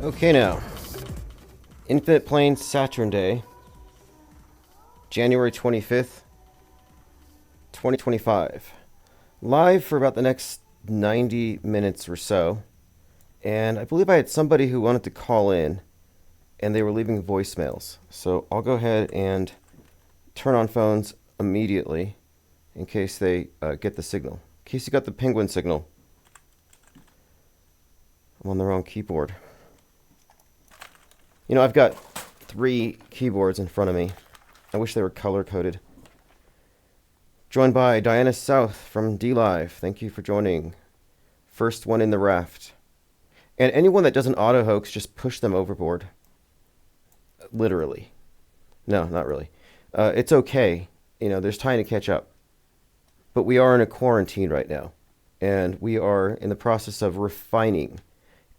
Okay, now. Infinite Plane Saturnday, January 25th, 2025. Live for about the next 90 minutes or so. And I believe I had somebody who wanted to call in, and they were leaving voicemails. So I'll go ahead and turn on phones immediately in case they get the signal. In case you got the penguin signal. I'm on the wrong keyboard. You know, I've got 3 keyboards in front of me. I wish they were color-coded. Joined by Diana South from DLive. Thank you for joining. First one in the raft. And anyone that does an auto-hoax, just push them overboard. Literally. No, not really. It's okay. You know, there's time to catch up. But we are in a quarantine right now. And we are in the process of refining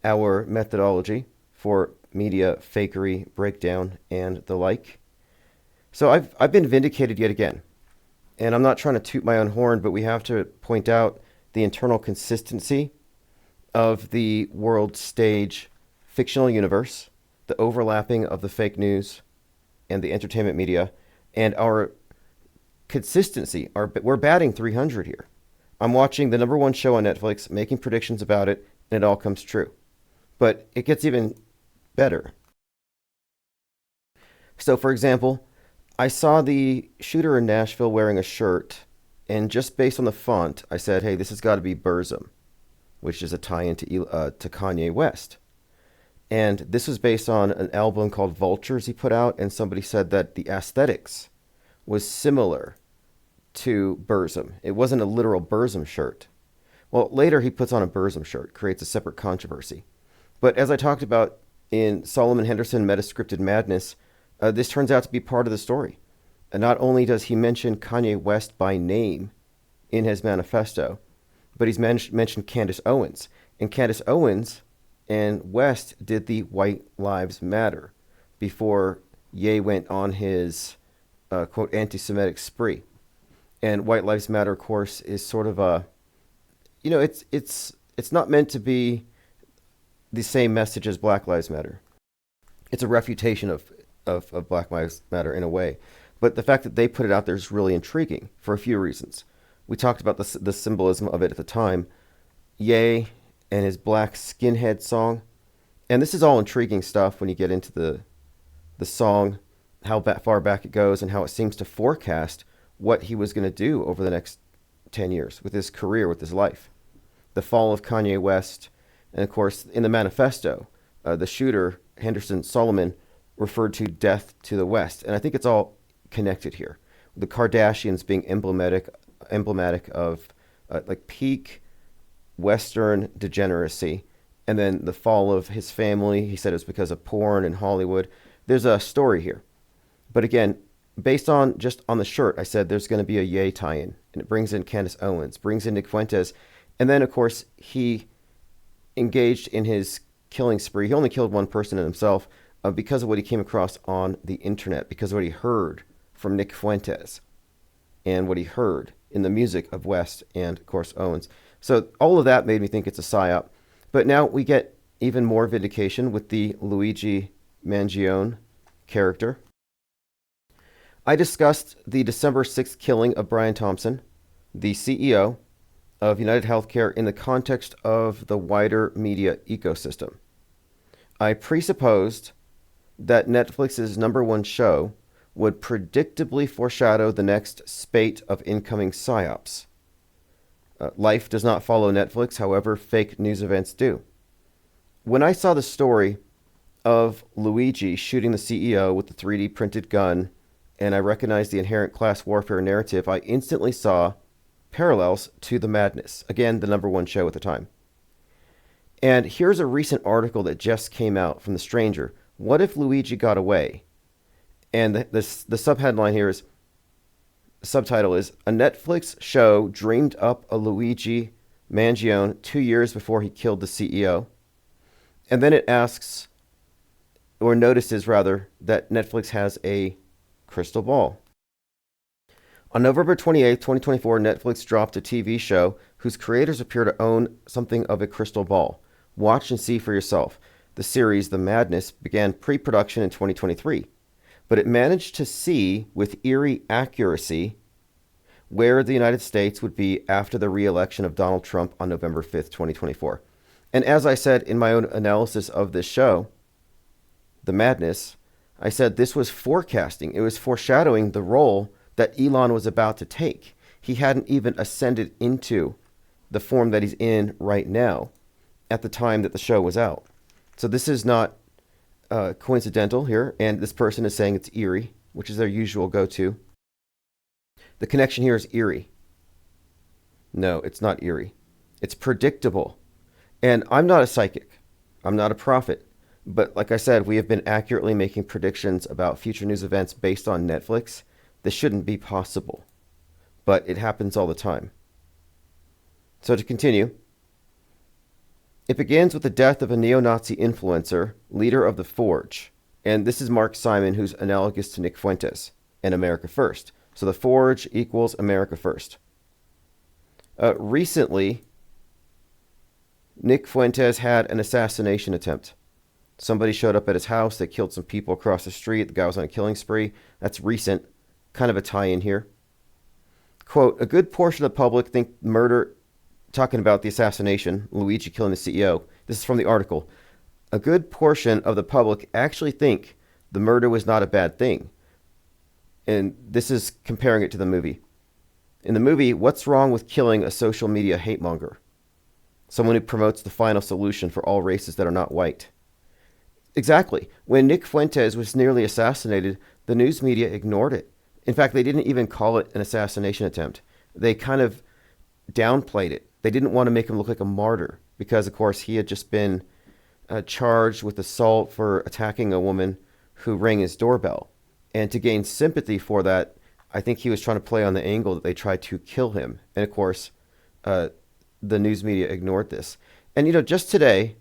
our methodology for media fakery, breakdown, and the like. So I've been vindicated yet again. And I'm not trying to toot my own horn, but we have to point out the internal consistency of the world stage fictional universe, the overlapping of the fake news and the entertainment media, and our consistency. We're batting 300 here. I'm watching the #1 show on Netflix, making predictions about it, and it all comes true. But it gets even better. So, for example, I saw the shooter in Nashville wearing a shirt, and just based on the font, I said, hey, this has got to be Burzum, which is a tie-in to Kanye West. And this was based on an album called Vultures he put out, and somebody said that the aesthetics was similar to Burzum. It wasn't a literal Burzum shirt. Well, later he puts on a Burzum shirt, creates a separate controversy. But as I talked about in Solomon Henderson Metascripted Madness, this turns out to be part of the story. And not only does he mention Kanye West by name in his manifesto, but he's mentioned Candace Owens. And Candace Owens and West did the White Lives Matter before Ye went on his, quote, anti-Semitic spree. And White Lives Matter, of course, is sort of a, you know, it's not meant to be the same message as Black Lives Matter. It's a refutation of Black Lives Matter in a way. But the fact that they put it out there is really intriguing for a few reasons. We talked about the symbolism of it at the time. Ye and his Black Skinhead song. And this is all intriguing stuff when you get into the song, how far back it goes, and how it seems to forecast what he was going to do over the next 10 years with his career, with his life. The fall of Kanye West. And of course, in the manifesto, the shooter, Henderson Solomon, referred to death to the West. And I think it's all connected here. The Kardashians being emblematic of like peak Western degeneracy. And then the fall of his family. He said it was because of porn and Hollywood. There's a story here. But again, based on just on the shirt, I said there's going to be a Ye tie-in. And it brings in Candace Owens, brings in Nick Fuentes. And then, of course, he engaged in his killing spree. He only killed one person in himself because of what he came across on the internet, because of what he heard from Nick Fuentes and what he heard in the music of West and, of course, Owens. So all of that made me think it's a psyop. But now we get even more vindication with the Luigi Mangione character. I discussed the December 6th killing of Brian Thompson, the CEO of United Healthcare, in the context of the wider media ecosystem. I presupposed that Netflix's #1 show would predictably foreshadow the next spate of incoming psyops. Life does not follow Netflix, however, fake news events do. When I saw the story of Luigi shooting the CEO with the 3D printed gun, and I recognized the inherent class warfare narrative, I instantly saw parallels to The Madness, again, the #1 show at the time. And here's a recent article that just came out from The Stranger. What if Luigi got away? And the subheadline here is, the subtitle is, a Netflix show dreamed up a Luigi Mangione 2 years before he killed the CEO. And then it asks, or notices rather, that Netflix has a crystal ball. On November 28, 2024, Netflix dropped a TV show whose creators appear to own something of a crystal ball. Watch and see for yourself. The series The Madness began pre-production in 2023, but it managed to see with eerie accuracy where the United States would be after the re-election of Donald Trump on November 5th, 2024. And as I said in my own analysis of this show, The Madness, I said this was forecasting. It was foreshadowing the role that Elon was about to take. He hadn't even ascended into the form that he's in right now at the time that the show was out. So this is not coincidental here, and this person is saying it's eerie, which is their usual go-to. The connection here is eerie. No, it's not eerie. It's predictable. And I'm not a psychic. I'm not a prophet. But like I said, we have been accurately making predictions about future news events based on Netflix. This shouldn't be possible. But it happens all the time. So to continue, it begins with the death of a neo-Nazi influencer, leader of the Forge. And this is Mark Simon, who's analogous to Nick Fuentes and America First. So the Forge equals America First. Recently, Nick Fuentes had an assassination attempt. Somebody showed up at his house. They killed some people across the street. The guy was on a killing spree. That's recent. Kind of a tie-in here. Quote, a good portion of the public think murder, talking about the assassination, Luigi killing the CEO. This is from the article. A good portion of the public actually think the murder was not a bad thing. And this is comparing it to the movie. In the movie, what's wrong with killing a social media hate monger? Someone who promotes the final solution for all races that are not white. Exactly. When Nick Fuentes was nearly assassinated, the news media ignored it. In fact, they didn't even call it an assassination attempt. They kind of downplayed it. They didn't want to make him look like a martyr because, of course, he had just been charged with assault for attacking a woman who rang his doorbell. And to gain sympathy for that, I think he was trying to play on the angle that they tried to kill him. And, of course, the news media ignored this. And, just today,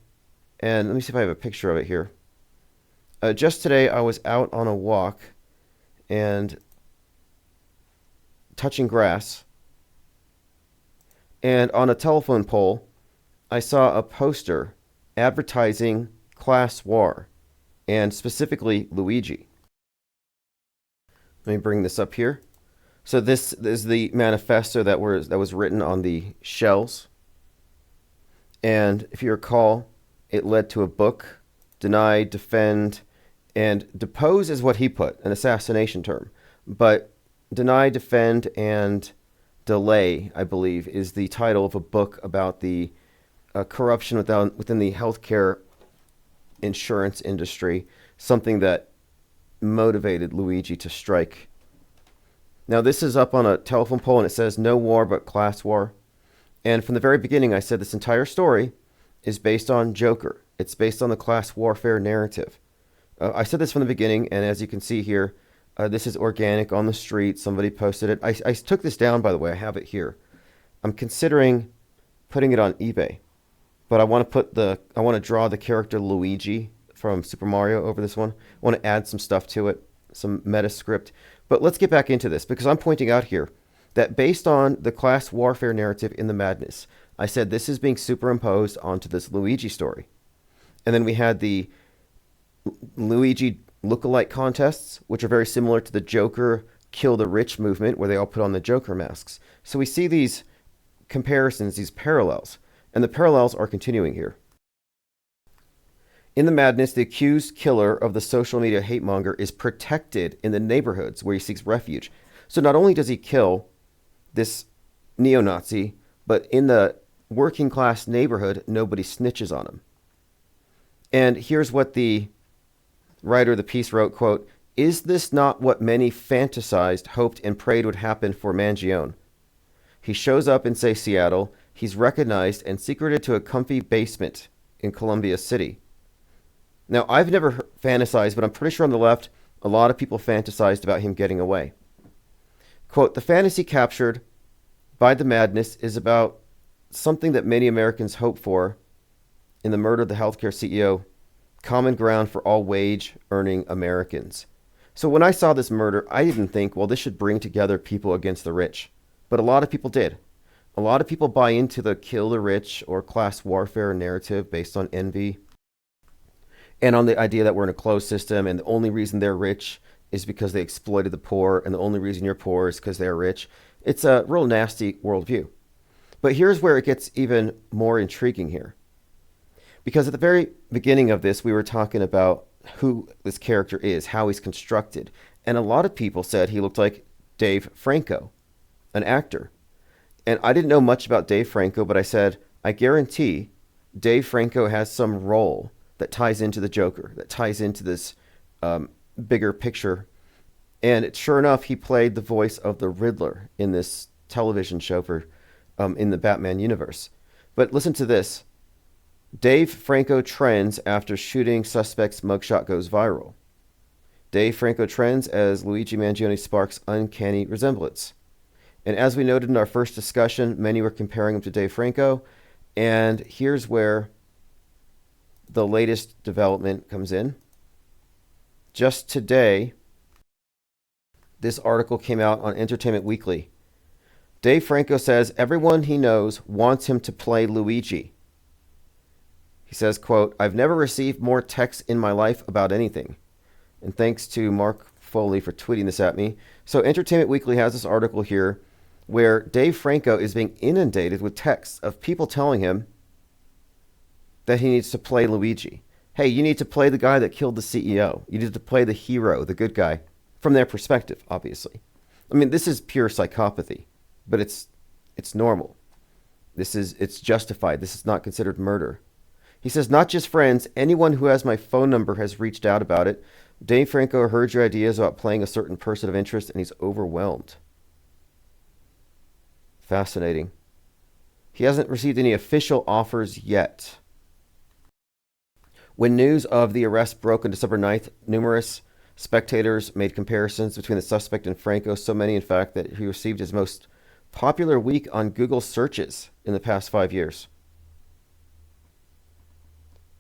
and let me see if I have a picture of it here. Just today, I was out on a walk and touching grass. And on a telephone pole, I saw a poster advertising class war, and specifically Luigi. Let me bring this up here. So this is the manifesto that was written on the shells. And if you recall, it led to a book, Deny, Defend, and Depose is what he put, an assassination term. But Deny, Defend, and Delay, I believe, is the title of a book about the corruption within the healthcare insurance industry, something that motivated Luigi to strike. Now, this is up on a telephone pole, and it says, no war but class war. And from the very beginning, I said this entire story is based on Joker. It's based on the class warfare narrative. I said this from the beginning, and as you can see here, this is organic on the street. Somebody posted it. I took this down, by the way. I have it here. I'm considering putting it on eBay, but I want to draw the character Luigi from Super Mario over this one. I want to add some stuff to it, some Metascript. But let's get back into this, because I'm pointing out here that based on the class warfare narrative in The Madness, I said this is being superimposed onto this Luigi story. And then we had the Luigi lookalike contests, which are very similar to the Joker kill the rich movement, where they all put on the Joker masks. So we see these comparisons, these parallels, and the parallels are continuing here. In The Madness, the accused killer of the social media hate monger is protected in the neighborhoods where he seeks refuge. So not only does he kill this neo-Nazi, but in the working class neighborhood, nobody snitches on him. And here's what the writer of the piece wrote, quote, is this not what many fantasized, hoped, and prayed would happen for Mangione? He shows up in, say, Seattle. He's recognized and secreted to a comfy basement in Columbia City. Now, I've never fantasized, but I'm pretty sure on the left, a lot of people fantasized about him getting away. Quote, the fantasy captured by The Madness is about something that many Americans hope for in the murder of the healthcare CEO, common ground for all wage-earning Americans. So when I saw this murder, I didn't think, well, this should bring together people against the rich. But a lot of people did. A lot of people buy into the kill the rich or class warfare narrative based on envy. and on the idea that we're in a closed system and the only reason they're rich is because they exploited the poor, and the only reason you're poor is because they're rich. It's a real nasty worldview. But here's where it gets even more intriguing here. Because at the very beginning of this, we were talking about who this character is, how he's constructed. And a lot of people said he looked like Dave Franco, an actor. And I didn't know much about Dave Franco, but I said, I guarantee Dave Franco has some role that ties into the Joker, that ties into this bigger picture. And sure enough, he played the voice of the Riddler in this television show for in the Batman universe. But listen to this. Dave Franco trends after shooting suspect's mugshot goes viral. Dave Franco trends as Luigi Mangione sparks uncanny resemblance. And as we noted in our first discussion, many were comparing him to Dave Franco. And here's where the latest development comes in. Just today, this article came out on Entertainment Weekly. Dave Franco says everyone he knows wants him to play Luigi. He says, quote, I've never received more texts in my life about anything. And thanks to Mark Foley for tweeting this at me. So Entertainment Weekly has this article here where Dave Franco is being inundated with texts of people telling him that he needs to play Luigi. Hey, you need to play the guy that killed the CEO. You need to play the hero, the good guy, from their perspective, obviously. I mean, this is pure psychopathy, but it's normal. It's justified. This is not considered murder. He says, not just friends, anyone who has my phone number has reached out about it. Dave Franco heard your ideas about playing a certain person of interest, and he's overwhelmed. Fascinating. He hasn't received any official offers yet. When news of the arrest broke on December 9th, numerous spectators made comparisons between the suspect and Franco, so many, in fact, that he received his most popular week on Google searches in the past 5 years.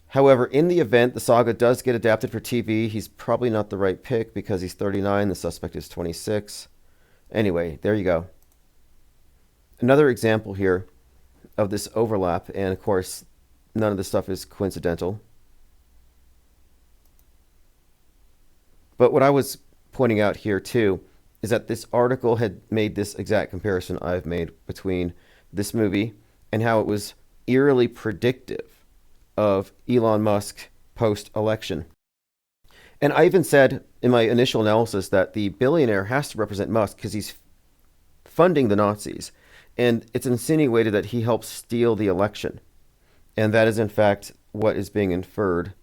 However, in the event the saga does get adapted for TV, he's probably not the right pick because he's 39, the suspect is 26. Anyway, there you go. Another example here of this overlap, and of course, none of this stuff is coincidental. But what I was pointing out here too is that this article had made this exact comparison I've made between this movie and how it was eerily predictive of Elon Musk post-election. And I even said in my initial analysis that the billionaire has to represent Musk because he's funding the Nazis. And it's insinuated that he helped steal the election. And that is, in fact, what is being inferred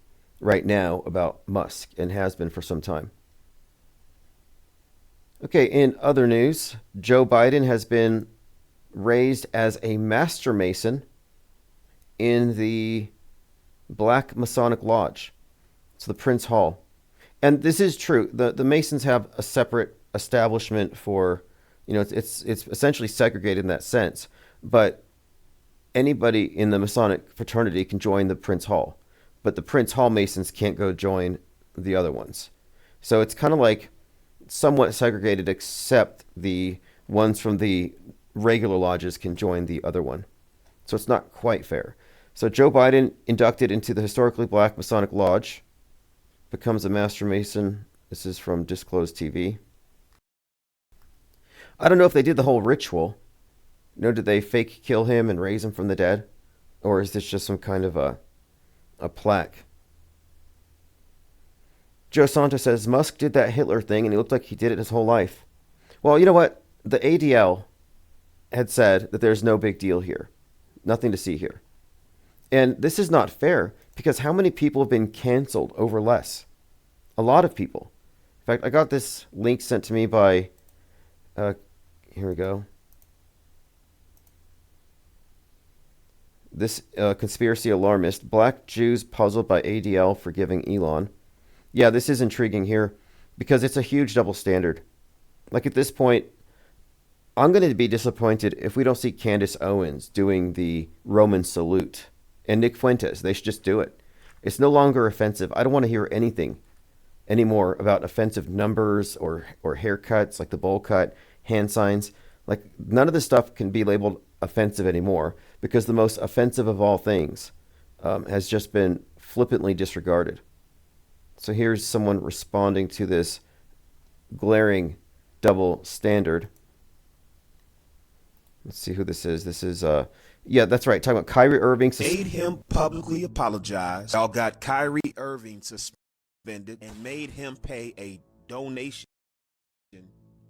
right now about Musk and has been for some time. Okay, in other news, Joe Biden has been raised as a master Mason in the Black Masonic Lodge. It's the Prince Hall. And this is true. The Masons have a separate establishment for, it's essentially segregated in that sense. But anybody in the Masonic fraternity can join the Prince Hall. But the Prince Hall Masons can't go join the other ones. So it's kind of like somewhat segregated, except the ones from the regular lodges can join the other one. So it's not quite fair. So Joe Biden, inducted into the historically Black Masonic Lodge, becomes a Master Mason. This is from Disclosed TV. I don't know if they did the whole ritual. Did they fake kill him and raise him from the dead? Or is this just some kind of a plaque? Joe Santos says, Musk did that Hitler thing and he looked like he did it his whole life. Well, you know what? The ADL had said that there's no big deal here. Nothing to see here. And this is not fair because how many people have been canceled over less? A lot of people. In fact, I got this link sent to me by, here we go. This conspiracy alarmist, Black Jews puzzled by ADL forgiving Elon. Yeah, this is intriguing here because it's a huge double standard. Like at this point, I'm going to be disappointed if we don't see Candace Owens doing the Roman salute. And Nick Fuentes, they should just do it. It's no longer offensive. I don't want to hear anything anymore about offensive numbers or haircuts like the bowl cut, hand signs. Like none of this stuff can be labeled offensive anymore because the most offensive of all things has just been flippantly disregarded. So here's someone responding to this glaring double standard. Let's see who this is. This is yeah, that's right. Talking about Kyrie Irving. Made him publicly apologize. Y'all got Kyrie Irving suspended and made him pay a donation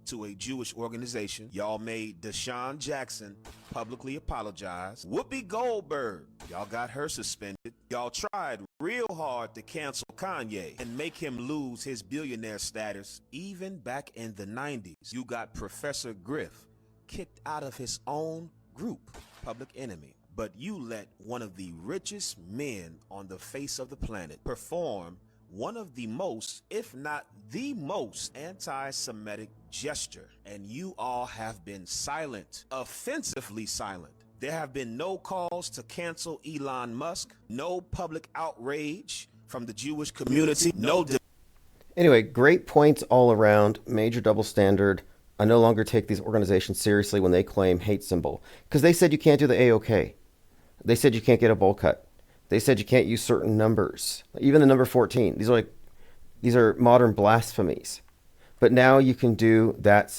to a Jewish organization. Y'all made Deshaun Jackson publicly apologize. Whoopi Goldberg, y'all got her suspended. Y'all tried real hard to cancel Kanye and make him lose his billionaire status even back in the 90s. You got Professor Griff kicked out of his own group, Public Enemy. But you let one of the richest men on the face of the planet perform one of the most, if not the most, anti-Semitic gesture. And you all have been silent, offensively silent. There have been no calls to cancel Elon Musk, no public outrage from the Jewish community, no. Anyway, great points all around. Major double standard. I no longer take these organizations seriously when they claim hate symbol. Because they said you can't do the AOK. They said you can't get a bowl cut. They said you can't use certain numbers, even the number 14. These are modern blasphemies. But now you can do that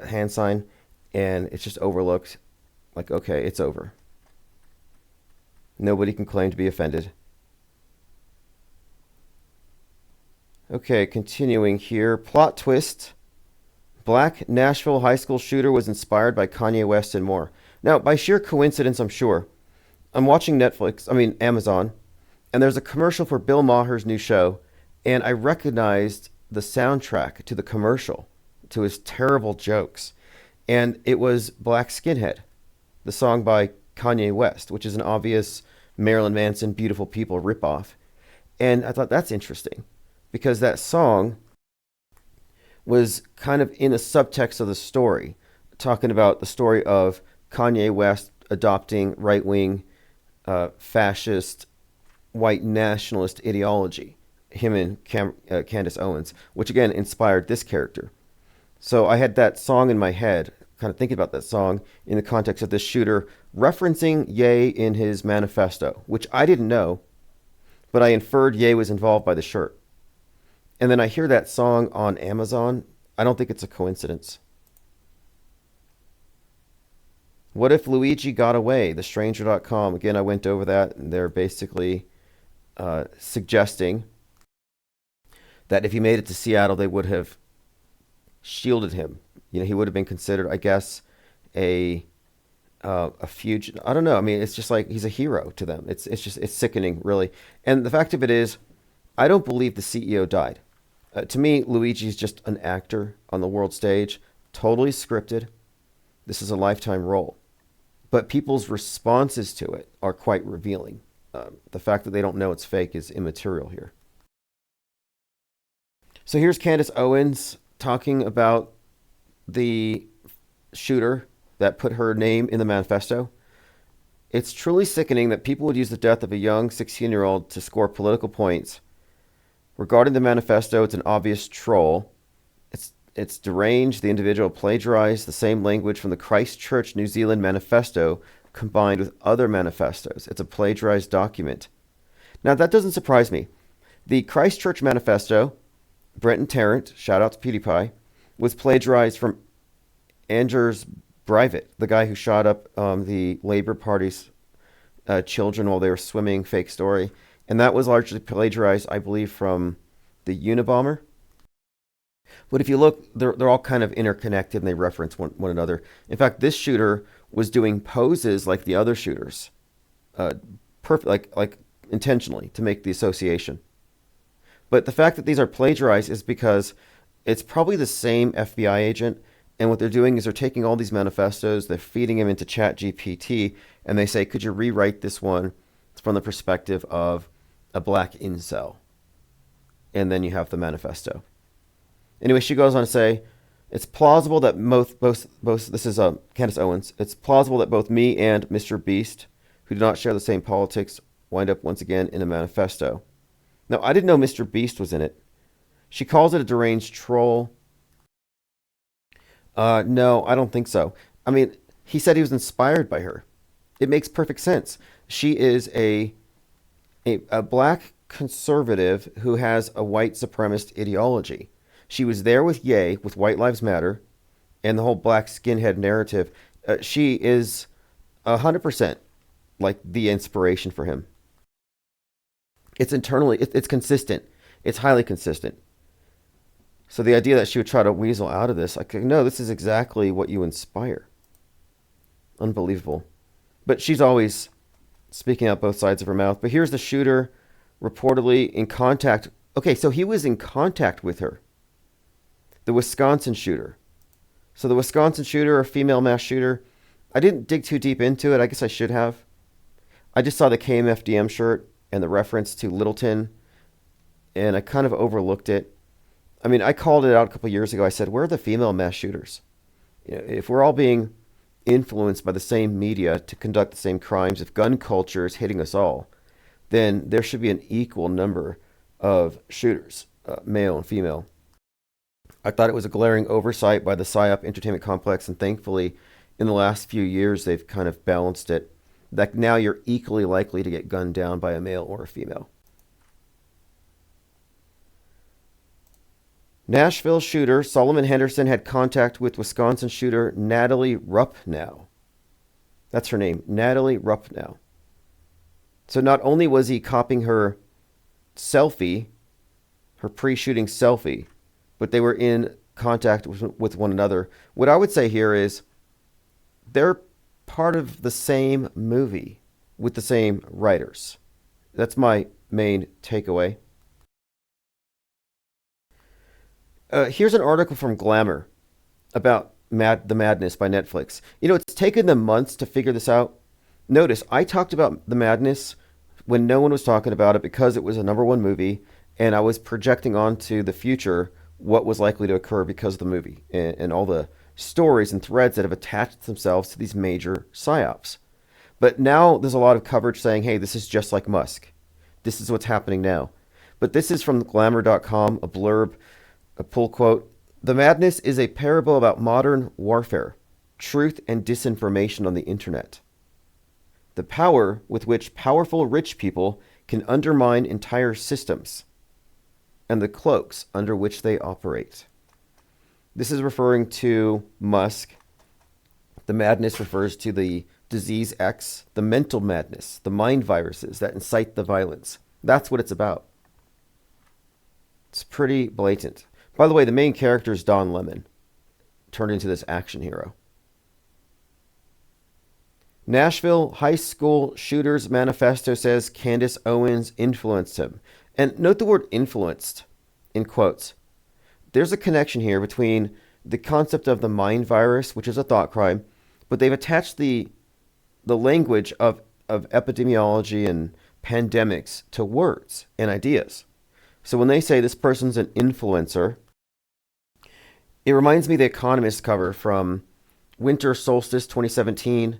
hand sign, and it's just overlooked. Like, okay, it's over. Nobody can claim to be offended. Okay, continuing here. Plot twist. Black Nashville high school shooter was inspired by Kanye West and more. Now, by sheer coincidence, I'm sure, I'm watching Amazon, and there's a commercial for Bill Maher's new show, and I recognized the soundtrack to the commercial, to his terrible jokes. And it was Black Skinhead, the song by Kanye West, which is an obvious Marilyn Manson Beautiful People ripoff. And I thought that's interesting, because that song was kind of in the subtext of the story, talking about the story of Kanye West adopting right-wing, fascist, white nationalist ideology, him and Candace Owens, which again inspired this character. So I had that song in my head, kind of thinking about that song in the context of this shooter referencing Ye in his manifesto, which I didn't know, but I inferred Ye was involved by the shirt. And then I hear that song on Amazon. I don't think it's a coincidence. What if Luigi got away? TheStranger.com. Again, I went over that, and they're basically suggesting that if he made it to Seattle, they would have shielded him. You know, he would have been considered, I guess, a fugitive. I don't know. I mean, it's just like he's a hero to them. It's sickening, really. And the fact of it is, I don't believe the CEO died. To me, Luigi's just an actor on the world stage, totally scripted. This is a lifetime role. But people's responses to it are quite revealing. The fact that they don't know it's fake is immaterial here. So here's Candace Owens talking about the shooter that put her name in the manifesto. It's truly sickening that people would use the death of a young 16-year-old to score political points. Regarding the manifesto, it's an obvious troll. It's deranged. The individual plagiarized the same language from the Christchurch, New Zealand manifesto combined with other manifestos. It's a plagiarized document. Now, that doesn't surprise me. The Christchurch manifesto, Brenton Tarrant, shout out to PewDiePie, was plagiarized from Anders Breivik, the guy who shot up the Labour Party's children while they were swimming, fake story. And that was largely plagiarized, I believe, from the Unabomber. But if you look, they're all kind of interconnected and they reference one another. In fact, this shooter was doing poses like the other shooters, like intentionally to make the association. But the fact that these are plagiarized is because it's probably the same FBI agent, and what they're doing is they're taking all these manifestos, they're feeding them into ChatGPT, and they say, could you rewrite this one from the perspective of a black incel? And then you have the manifesto. Anyway, she goes on to say, it's plausible that both this is Candace Owens, it's plausible that both me and Mr. Beast, who do not share the same politics, wind up once again in a manifesto. Now, I didn't know Mr. Beast was in it. She calls it a deranged troll. No, I don't think so. I mean, he said he was inspired by her. It makes perfect sense. She is a black conservative who has a white supremacist ideology. She was there with Ye, with White Lives Matter, and the whole black skinhead narrative. She is 100% like the inspiration for him. It's internally, it's consistent. It's highly consistent. So the idea that she would try to weasel out of this, like, no, this is exactly what you inspire. Unbelievable. But she's always speaking out both sides of her mouth. But here's the shooter reportedly in contact. Okay, so he was in contact with her. The Wisconsin shooter. So the Wisconsin shooter, a female mass shooter, I didn't dig too deep into it. I guess I should have. I just saw the KMFDM shirt and the reference to Littleton, and I kind of overlooked it. I mean, I called it out a couple of years ago. I said, where are the female mass shooters? You know, if we're all being influenced by the same media to conduct the same crimes, if gun culture is hitting us all, then there should be an equal number of shooters, male and female. I thought it was a glaring oversight by the Psyop Entertainment Complex, and thankfully, in the last few years, they've kind of balanced it. That now you're equally likely to get gunned down by a male or a female. Nashville shooter Solomon Henderson had contact with Wisconsin shooter Natalie Rupnow. That's her name, Natalie Rupnow. So not only was he copying her selfie, her pre-shooting selfie, but they were in contact with one another. What I would say here is they're part of the same movie with the same writers. That's my main takeaway. Here's an article from Glamour about The Madness by Netflix. You know, it's taken them months to figure this out. Notice, I talked about The Madness when no one was talking about it because it was a #1 movie, and I was projecting onto the future what was likely to occur because of the movie and all the stories and threads that have attached themselves to these major psyops. But now there's a lot of coverage saying, hey, this is just like Musk. This is what's happening now. But this is from glamour.com, a blurb, a pull quote. The Madness is a parable about modern warfare, truth and disinformation on the internet. The power with which powerful rich people can undermine entire systems and the cloaks under which they operate. This is referring to Musk. The madness refers to the disease X, the mental madness, the mind viruses that incite the violence. That's what it's about. It's pretty blatant. By the way, the main character is Don Lemon, turned into this action hero. Nashville high school shooter's manifesto says Candace Owens influenced him. And note the word influenced in quotes. There's a connection here between the concept of the mind virus, which is a thought crime, but they've attached the language of epidemiology and pandemics to words and ideas. So when they say this person's an influencer, it reminds me of the Economist cover from Winter Solstice 2017,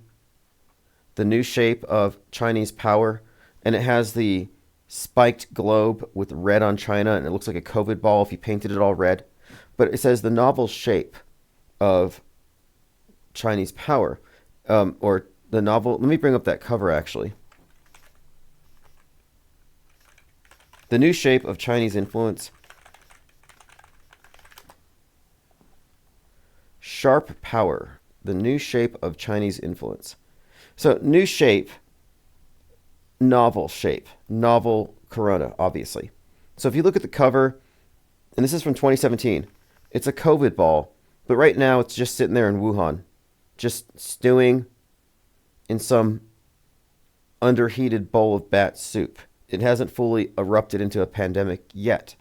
The New Shape of Chinese Power, and it has the spiked globe with red on China, and it looks like a COVID ball if you painted it all red. But it says the novel shape of Chinese power, or the novel. Let me bring up that cover actually. The New Shape of Chinese Influence. Sharp Power. The New Shape of Chinese Influence. So, new shape, novel shape, novel corona, obviously. So if you look at the cover, and this is from 2017, it's a COVID ball, but right now it's just sitting there in Wuhan, just stewing in some underheated bowl of bat soup. It hasn't fully erupted into a pandemic yet.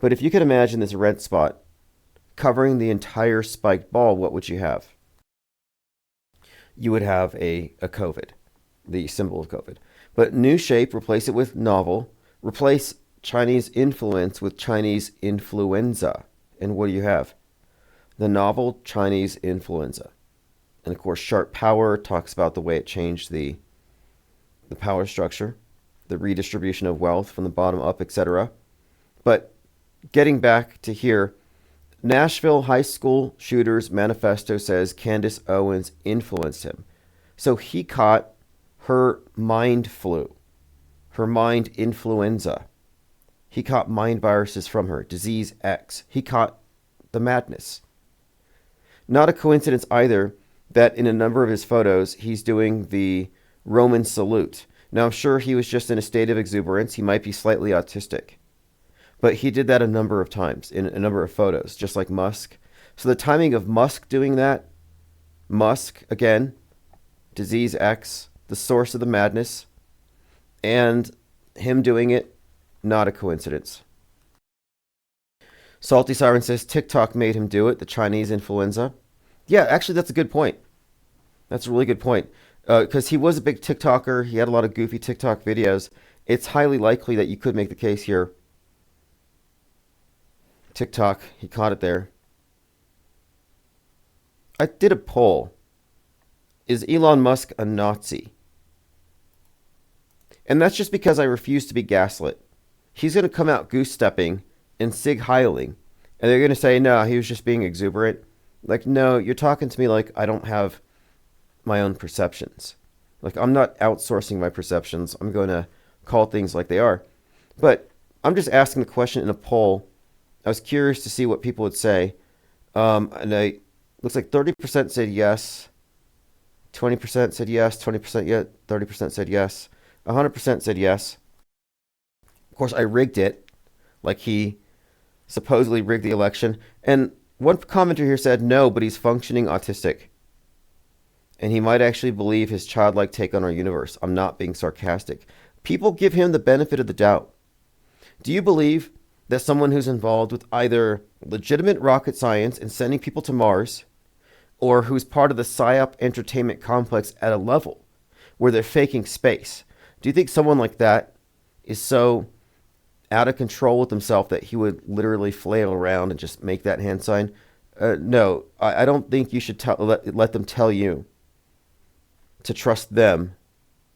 But if you could imagine this red spot covering the entire spiked ball, what would you have? You would have a COVID, the symbol of COVID. But new shape, replace it with novel. Replace Chinese influence with Chinese influenza. And what do you have? The novel Chinese influenza. And of course, Sharp Power talks about the way it changed the power structure, the redistribution of wealth from the bottom up, etc. But getting back to here, Nashville high school shooter's manifesto says Candace Owens influenced him. So he caught her mind flu, her mind influenza. He caught mind viruses from her. Disease X. He caught the madness. Not a coincidence either that in a number of his photos, he's doing the Roman salute. Now, I'm sure he was just in a state of exuberance. He might be slightly autistic. But he did that a number of times in a number of photos, just like Musk. So the timing of Musk doing that, Musk, again, Disease X, the source of the madness, and him doing it, not a coincidence. Salty Siren says TikTok made him do it, the Chinese influenza. Yeah, actually, that's a good point. That's a really good point. Because he was a big TikToker. He had a lot of goofy TikTok videos. It's highly likely that you could make the case here. TikTok, he caught it there. I did a poll. Is Elon Musk a Nazi? And that's just because I refuse to be gaslit. He's going to come out goose-stepping and sig-heiling. And they're going to say, no, he was just being exuberant. Like, no, you're talking to me like I don't have my own perceptions. Like, I'm not outsourcing my perceptions. I'm going to call things like they are. But I'm just asking the question in a poll. I was curious to see what people would say. Looks like 30% said yes. 20% said yes. 20% yes. 30% said yes. 100% said yes. Of course, I rigged it. Like he supposedly rigged the election. And one commenter here said, no, but he's functioning autistic. And he might actually believe his childlike take on our universe. I'm not being sarcastic. People give him the benefit of the doubt. Do you believe that someone who's involved with either legitimate rocket science and sending people to Mars, or who's part of the Psyop Entertainment Complex at a level where they're faking space, do you think someone like that is so out of control with himself that he would literally flail around and just make that hand sign? No, I don't think you should let them tell you to trust them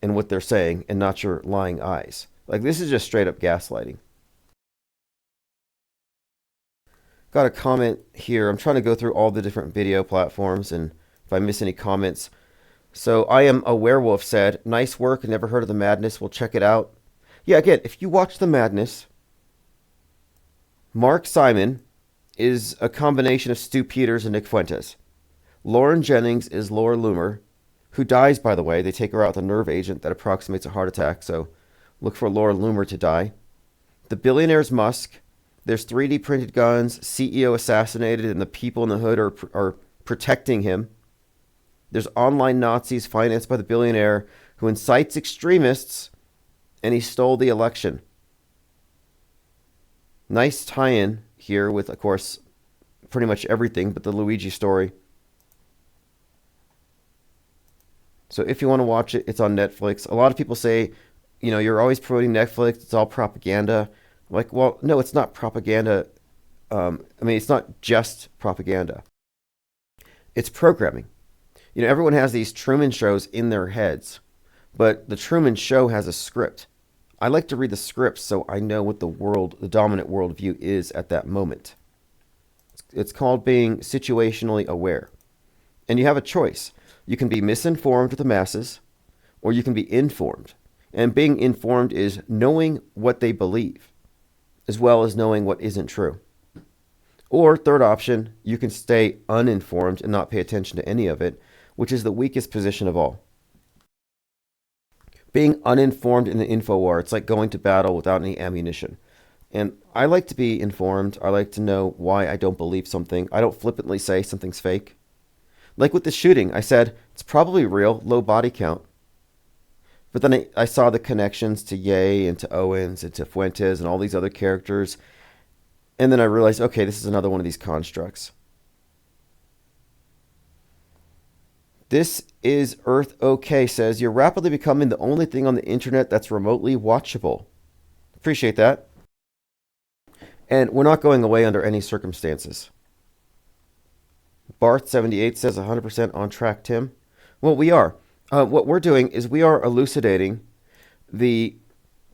and what they're saying and not your lying eyes. Like, this is just straight up gaslighting. Got a comment here. I'm trying to go through all the different video platforms, and if I miss any comments. So I am a werewolf said, nice work. Never heard of the madness. We'll check it out. Yeah, again, if you watch the madness, Mark Simon is a combination of Stu Peters and Nick Fuentes. Lauren Jennings is Laura Loomer, who dies, by the way. They take her out with a nerve agent that approximates a heart attack, so look for Laura Loomer to die. The billionaire's Musk. There's 3D printed guns, CEO assassinated, and the people in the hood are protecting him. There's online Nazis financed by the billionaire who incites extremists, and he stole the election. Nice tie-in here with, of course, pretty much everything but the Luigi story. So if you want to watch it, it's on Netflix. A lot of people say, you know, you're always promoting Netflix. It's all propaganda. Like, well, no, it's not propaganda. It's not just propaganda. It's programming. You know, everyone has these Truman shows in their heads, but the Truman Show has a script. I like to read the scripts so I know what the dominant worldview is at that moment. It's called being situationally aware. And you have a choice. You can be misinformed with the masses, or you can be informed. And being informed is knowing what they believe, as well as knowing what isn't true. Or, third option, you can stay uninformed and not pay attention to any of it, which is the weakest position of all. Being uninformed in the info war, it's like going to battle without any ammunition. And I like to be informed. I like to know why I don't believe something. I don't flippantly say something's fake. Like with the shooting, I said, it's probably real, low body count. But then I saw the connections to Ye and to Owens and to Fuentes and all these other characters. And then I realized, okay, this is another one of these constructs. This is Earth OK says, you're rapidly becoming the only thing on the internet that's remotely watchable. Appreciate that. And we're not going away under any circumstances. Barth78 says 100% on track, Tim. Well, we are. What we're doing is we are elucidating the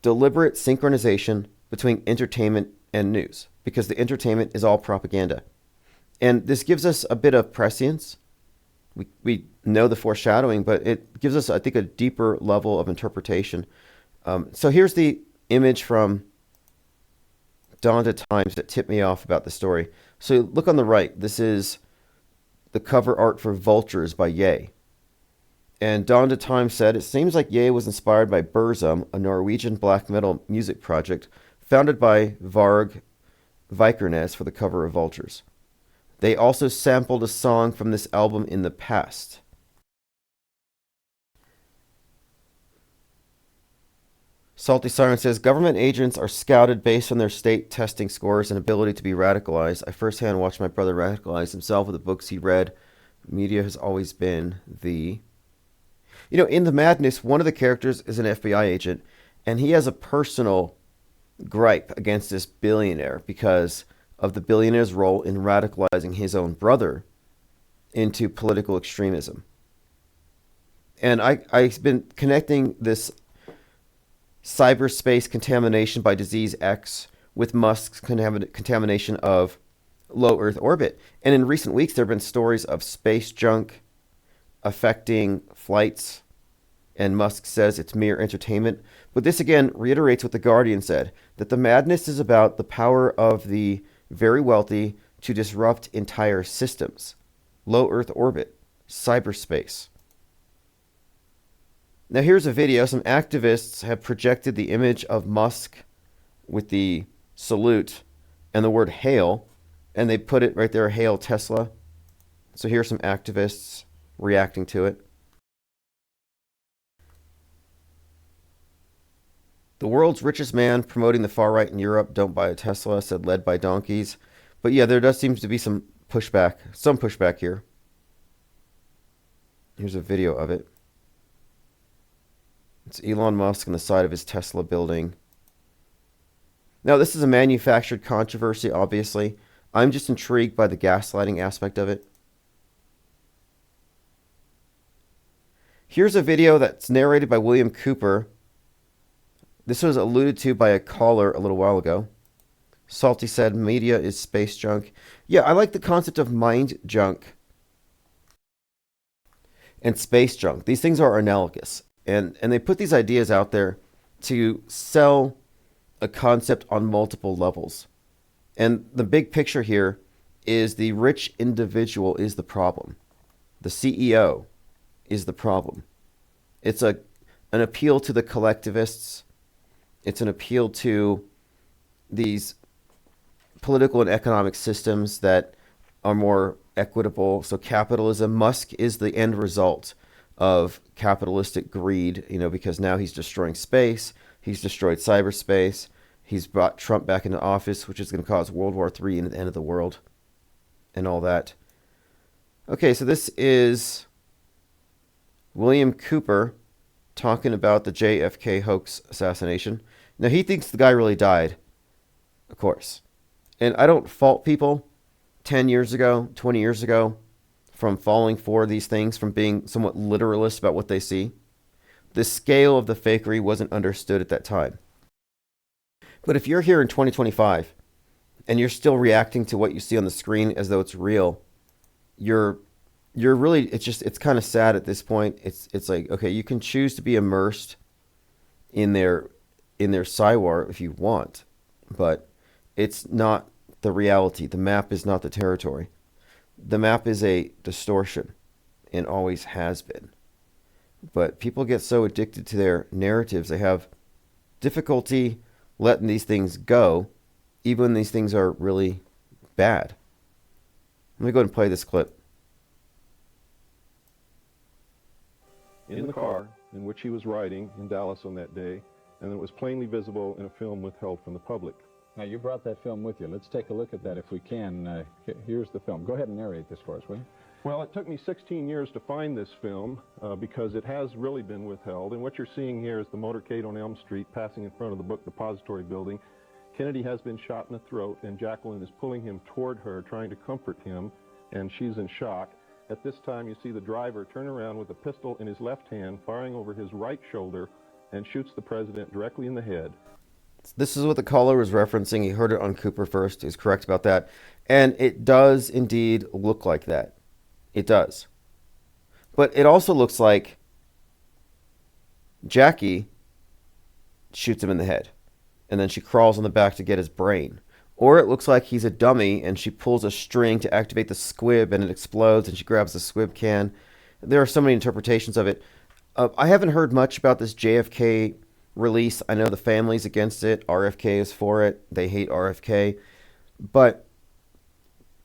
deliberate synchronization between entertainment and news, because the entertainment is all propaganda. And this gives us a bit of prescience. We know the foreshadowing, but it gives us, I think, a deeper level of interpretation. So here's the image from Dawn to Times that tipped me off about the story. So look on the right. This is the cover art for Vultures by Ye. And Dawn to Times said, it seems like Ye was inspired by Burzum, a Norwegian black metal music project founded by Varg Vikernes for the cover of Vultures. They also sampled a song from this album in the past. Salty Siren says, government agents are scouted based on their state testing scores and ability to be radicalized. I firsthand watched my brother radicalize himself with the books he read. Media has always been the... You know, in The Madness, one of the characters is an FBI agent, and he has a personal gripe against this billionaire because of the billionaire's role in radicalizing his own brother into political extremism. And I've been connecting this cyberspace contamination by disease X with Musk's contamination of low Earth orbit. And in recent weeks, there have been stories of space junk affecting flights, and Musk says it's mere entertainment. But this again reiterates what The Guardian said, that the madness is about the power of the very wealthy to disrupt entire systems. Low Earth orbit, cyberspace. Now here's a video. Some activists have projected the image of Musk with the salute and the word hail, and they put it right there, hail Tesla. So here's some activists reacting to it. The world's richest man promoting the far right in Europe, don't buy a Tesla, said led by donkeys. But yeah, there does seem to be some pushback here. Here's a video of it. It's Elon Musk on the side of his Tesla building. Now, this is a manufactured controversy, obviously. I'm just intrigued by the gaslighting aspect of it. Here's a video that's narrated by William Cooper. This was alluded to by a caller a little while ago. Salty said, media is space junk. Yeah, I like the concept of mind junk and space junk. These things are analogous. And they put these ideas out there to sell a concept on multiple levels. And the big picture here is the rich individual is the problem. The CEO is the problem. It's an appeal to the collectivists. It's an appeal to these political and economic systems that are more equitable. So capitalism, Musk is the end result of capitalistic greed, because now he's destroying space. He's destroyed cyberspace. He's brought Trump back into office, which is going to cause World War III and the end of the world and all that. Okay, so this is William Cooper talking about the JFK hoax assassination. Now, he thinks the guy really died, of course. And I don't fault people 10 years ago, 20 years ago, from falling for these things, from being somewhat literalist about what they see. The scale of the fakery wasn't understood at that time. But if you're here in 2025 and you're still reacting to what you see on the screen as though it's real, you're really, it's kind of sad at this point. It's like, okay, you can choose to be immersed in their psywar if you want, but it's not the reality. The map is not the territory. The map is a distortion and always has been. But people get so addicted to their narratives, they have difficulty letting these things go, even when these things are really bad. Let me go ahead and play this clip. In the car in which he was riding in Dallas on that day, and it was plainly visible in a film withheld from the public. Now, you brought that film with you. Let's take a look at that if we can. Here's the film. Go ahead and narrate this for us, will you? Well, it took me 16 years to find this film because it has really been withheld. And what you're seeing here is the motorcade on Elm Street passing in front of the book depository building. Kennedy has been shot in the throat, and Jacqueline is pulling him toward her, trying to comfort him, and she's in shock. At this time, you see the driver turn around with a pistol in his left hand, firing over his right shoulder, and shoots the president directly in the head. This is what the caller was referencing. He heard it on Cooper first. He's correct about that. And it does indeed look like that. It does. But it also looks like Jackie shoots him in the head. And then she crawls on the back to get his brain. Or it looks like he's a dummy and she pulls a string to activate the squib and it explodes and she grabs the squib can. There are so many interpretations of it. I haven't heard much about this JFK release. I know the family's against it. RFK is for it. They hate RFK. But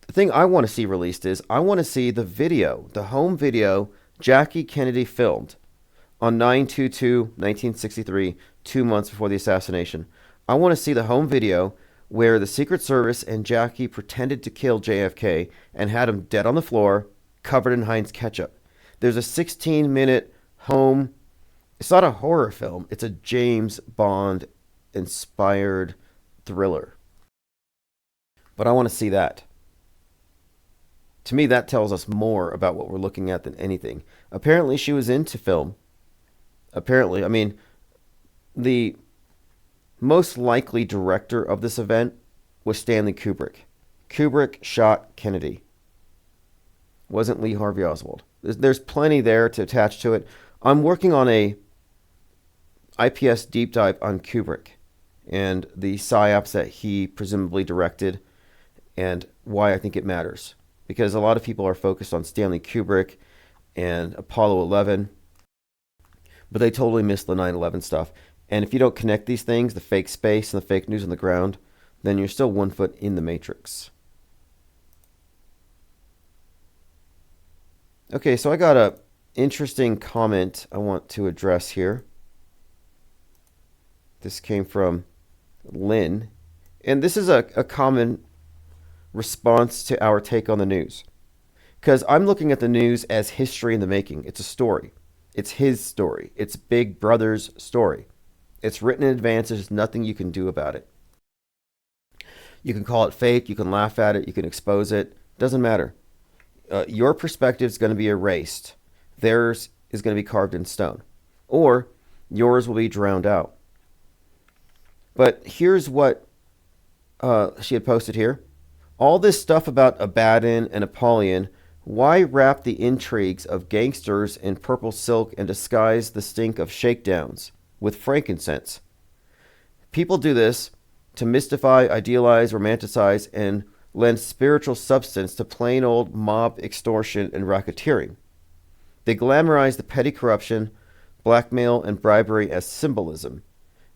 the thing I want to see released is I want to see the video, the home video Jackie Kennedy filmed on 9/22/1963, 2 months before the assassination. I want to see the home video where the Secret Service and Jackie pretended to kill JFK and had him dead on the floor, covered in Heinz ketchup. There's a 16-minute home. It's not a horror film. It's a James Bond inspired thriller. But I want to see that. To me, that tells us more about what we're looking at than anything. Apparently, she was into film. Apparently, I mean, the most likely director of this event was Stanley Kubrick. Kubrick shot Kennedy. Wasn't Lee Harvey Oswald. There's plenty there to attach to it. I'm working on a IPS deep dive on Kubrick and the psyops that he presumably directed and why I think it matters. Because a lot of people are focused on Stanley Kubrick and Apollo 11, but they totally missed the 9/11 stuff. And if you don't connect these things, the fake space and the fake news on the ground, then you're still 1 foot in the matrix. Okay, so I got a interesting comment I want to address here. This came from Lynn, and this is a common response to our take on the news. Because I'm looking at the news as history in the making. It's a story. It's his story. It's Big Brother's story. It's written in advance. There's nothing you can do about it. You can call it fake. You can laugh at it. You can expose it. Doesn't matter. Your perspective is going to be erased. Theirs is going to be carved in stone. Or yours will be drowned out. But here's what she had posted here. All this stuff about Abaddon and Apollyon, why wrap the intrigues of gangsters in purple silk and disguise the stink of shakedowns with frankincense? People do this to mystify, idealize, romanticize, and lend spiritual substance to plain old mob extortion and racketeering. They glamorize the petty corruption, blackmail, and bribery as symbolism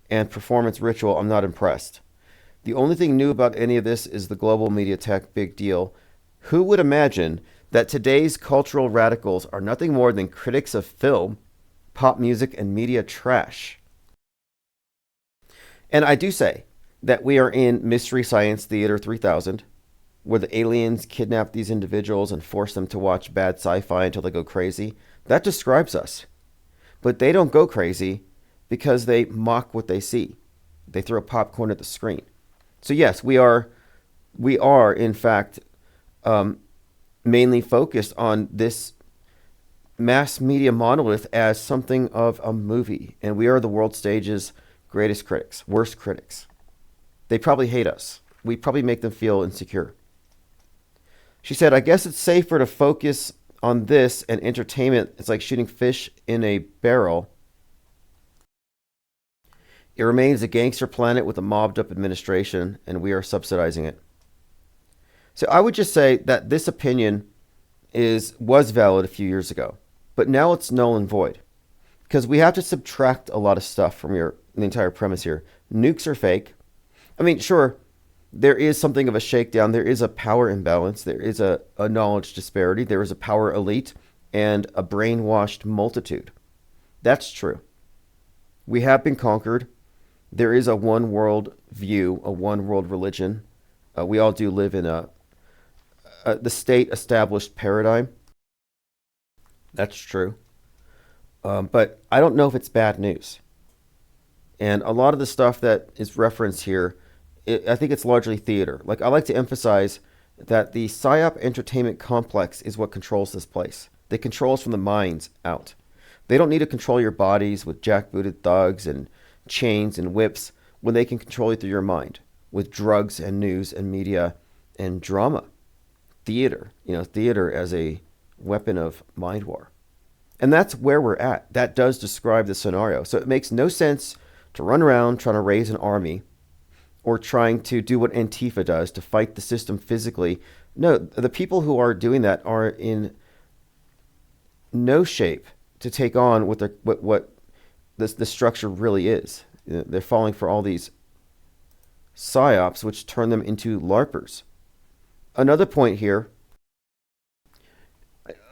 and performance ritual. I'm not impressed. The only thing new about any of this is the global media tech big deal. Who would imagine that today's cultural radicals are nothing more than critics of film, pop music, and media trash? And I do say that we are in Mystery Science Theater 3000, where the aliens kidnap these individuals and force them to watch bad sci-fi until they go crazy. That describes us. But they don't go crazy because they mock what they see. They throw popcorn at the screen. So yes, we are in fact mainly focused on this mass media monolith as something of a movie, and we are the world stage's greatest critics, worst critics. They probably hate us. We probably make them feel insecure. She said, I guess it's safer to focus on this and entertainment. It's like shooting fish in a barrel. It remains a gangster planet with a mobbed-up administration, and we are subsidizing it. So I would just say that this opinion was valid a few years ago, but now it's null and void, because we have to subtract a lot of stuff from the entire premise here. Nukes are fake. I mean, sure, there is something of a shakedown. There is a power imbalance. There is a knowledge disparity. There is a power elite and a brainwashed multitude. That's true. We have been conquered. There is a one world view, a one world religion. We all do live in the state established paradigm. That's true. But I don't know if it's bad news. And a lot of the stuff that is referenced here, I think it's largely theater. Like, I like to emphasize that the Psyop Entertainment Complex is what controls this place. They control us from the minds out. They don't need to control your bodies with jackbooted thugs and chains and whips when they can control you through your mind with drugs and news and media and drama. Theater, theater as a weapon of mind war. And that's where we're at. That does describe the scenario. So it makes no sense to run around trying to raise an army or trying to do what Antifa does to fight the system physically. No, the people who are doing that are in no shape to take on what the structure really is. They're falling for all these psyops, which turn them into LARPers. Another point here,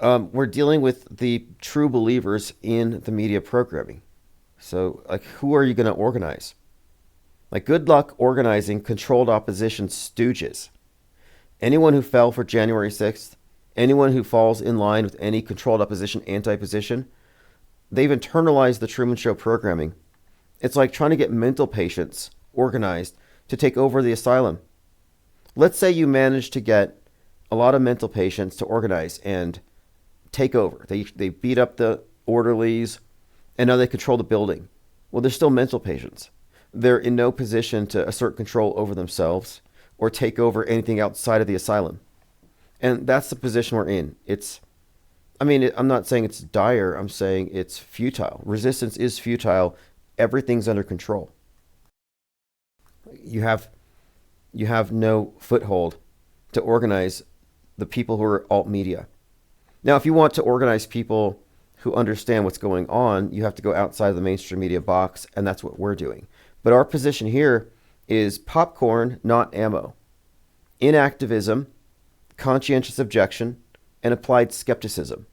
we're dealing with the true believers in the media programming. So, like, who are you going to organize? Like, good luck organizing controlled opposition stooges. Anyone who fell for January 6th, anyone who falls in line with any controlled opposition, anti-position, they've internalized the Truman Show programming. It's like trying to get mental patients organized to take over the asylum. Let's say you manage to get a lot of mental patients to organize and take over. They beat up the orderlies, and now they control the building. Well, they're still mental patients. They're in no position to assert control over themselves or take over anything outside of the asylum. And that's the position we're in. I'm not saying it's dire. I'm saying it's futile. Resistance is futile. Everything's under control. You have no foothold to organize the people who are alt media. Now, if you want to organize people who understand what's going on, you have to go outside of the mainstream media box, and that's what we're doing. But our position here is popcorn, not ammo. Inactivism, conscientious objection, and applied skepticism.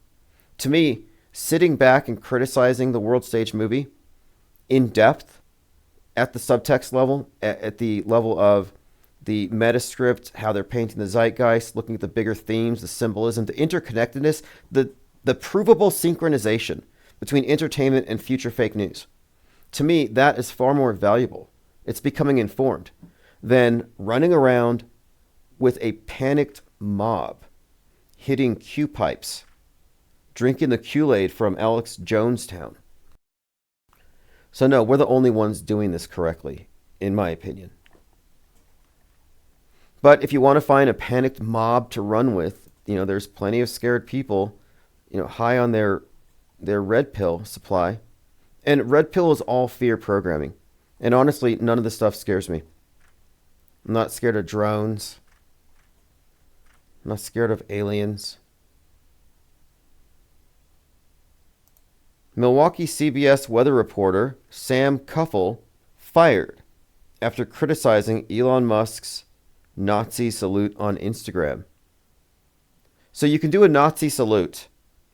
To me, sitting back and criticizing the world stage movie in depth, at the subtext level, at the level of the metascript, how they're painting the zeitgeist, looking at the bigger themes, the symbolism, the interconnectedness, the provable synchronization between entertainment and future fake news. To me, that is far more valuable. It's becoming informed than running around with a panicked mob, hitting Q pipes, drinking the Kool-Aid from Alex Jonestown. So no, we're the only ones doing this correctly, in my opinion. But if you want to find a panicked mob to run with, there's plenty of scared people, high on their red pill supply. And red pill is all fear programming. And honestly, none of this stuff scares me. I'm not scared of drones. I'm not scared of aliens. Milwaukee CBS weather reporter Sam Kuffel fired after criticizing Elon Musk's Nazi salute on Instagram. So you can do a Nazi salute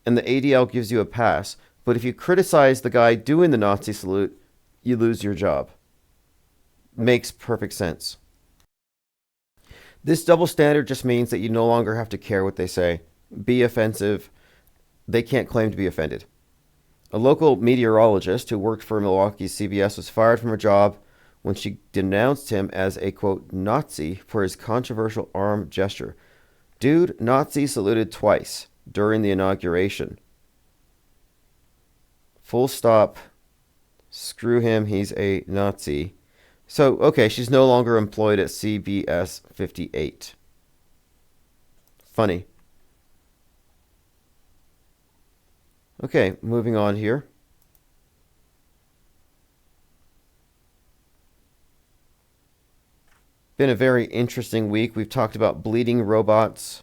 and the ADL gives you a pass, but if you criticize the guy doing the Nazi salute, you lose your job. Makes perfect sense. This double standard just means that you no longer have to care what they say. Be offensive. They can't claim to be offended. A local meteorologist who worked for Milwaukee CBS was fired from her job when she denounced him as a, quote, Nazi for his controversial arm gesture. Dude, Nazi saluted twice during the inauguration. Full stop. Screw him, he's a Nazi. So, okay, she's no longer employed at CBS 58. Funny. Okay, moving on here. Been a very interesting week. We've talked about bleeding robots,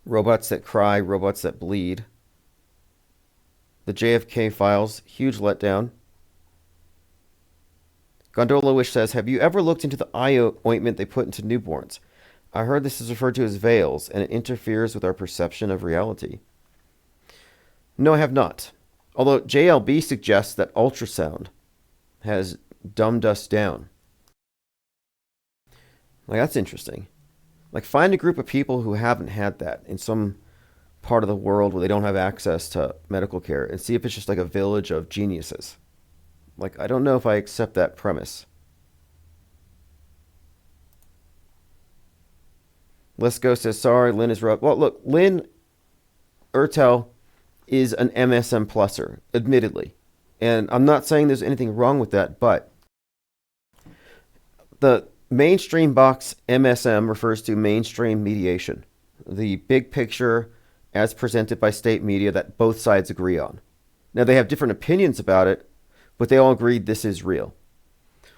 robots that cry, robots that bleed. The JFK files, huge letdown. Gondola Wish says, have you ever looked into the eye ointment they put into newborns? I heard this is referred to as veils, and it interferes with our perception of reality. No, I have not. Although JLB suggests that ultrasound has dumbed us down. Like, that's interesting. Like, find a group of people who haven't had that in some part of the world where they don't have access to medical care and see if it's just like a village of geniuses. Like, I don't know if I accept that premise. Let's Go says, sorry, Lynn is rough. Well, look, Lynn Ertel is an MSM pluser, admittedly. And I'm not saying there's anything wrong with that, but the mainstream box MSM refers to mainstream mediation, the big picture as presented by state media that both sides agree on. Now, they have different opinions about it, but they all agreed this is real.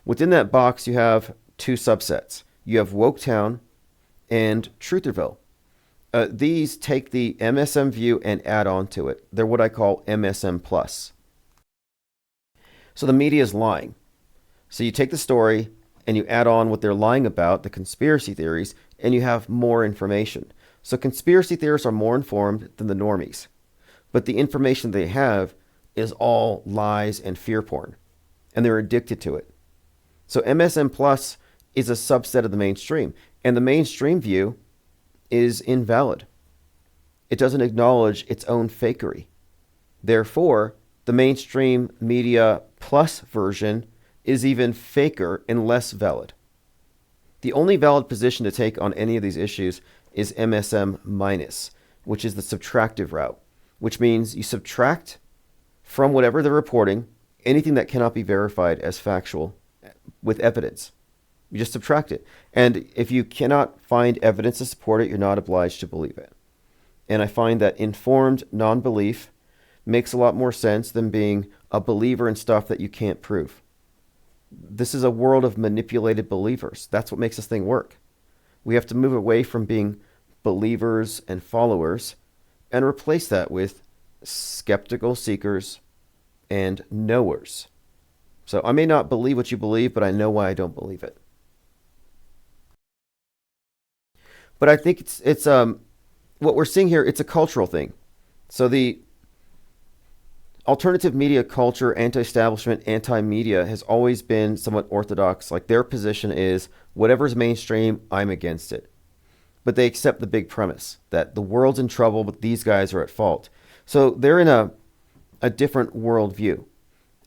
Within that box, you have two subsets. You have Woketown and Trutherville. These take the MSM view and add on to it. They're what I call MSM plus. So the media is lying. So you take the story and you add on what they're lying about, the conspiracy theories, and you have more information. So conspiracy theorists are more informed than the normies. But the information they have is all lies and fear porn. And they're addicted to it. So MSM plus is a subset of the mainstream. And the mainstream view is invalid. It doesn't acknowledge its own fakery. Therefore, the mainstream media plus version is even faker and less valid. The only valid position to take on any of these issues is MSM minus, which is the subtractive route, which means you subtract from whatever they're reporting anything that cannot be verified as factual with evidence. You just subtract it. And if you cannot find evidence to support it, you're not obliged to believe it. And I find that informed non-belief makes a lot more sense than being a believer in stuff that you can't prove. This is a world of manipulated believers. That's what makes this thing work. We have to move away from being believers and followers and replace that with skeptical seekers and knowers. So I may not believe what you believe, but I know why I don't believe it. But I think it's what we're seeing here, it's a cultural thing. So the alternative media culture, anti-establishment, anti-media has always been somewhat orthodox. Like their position is whatever's mainstream, I'm against it. But they accept the big premise that the world's in trouble, but these guys are at fault. So they're in a different worldview.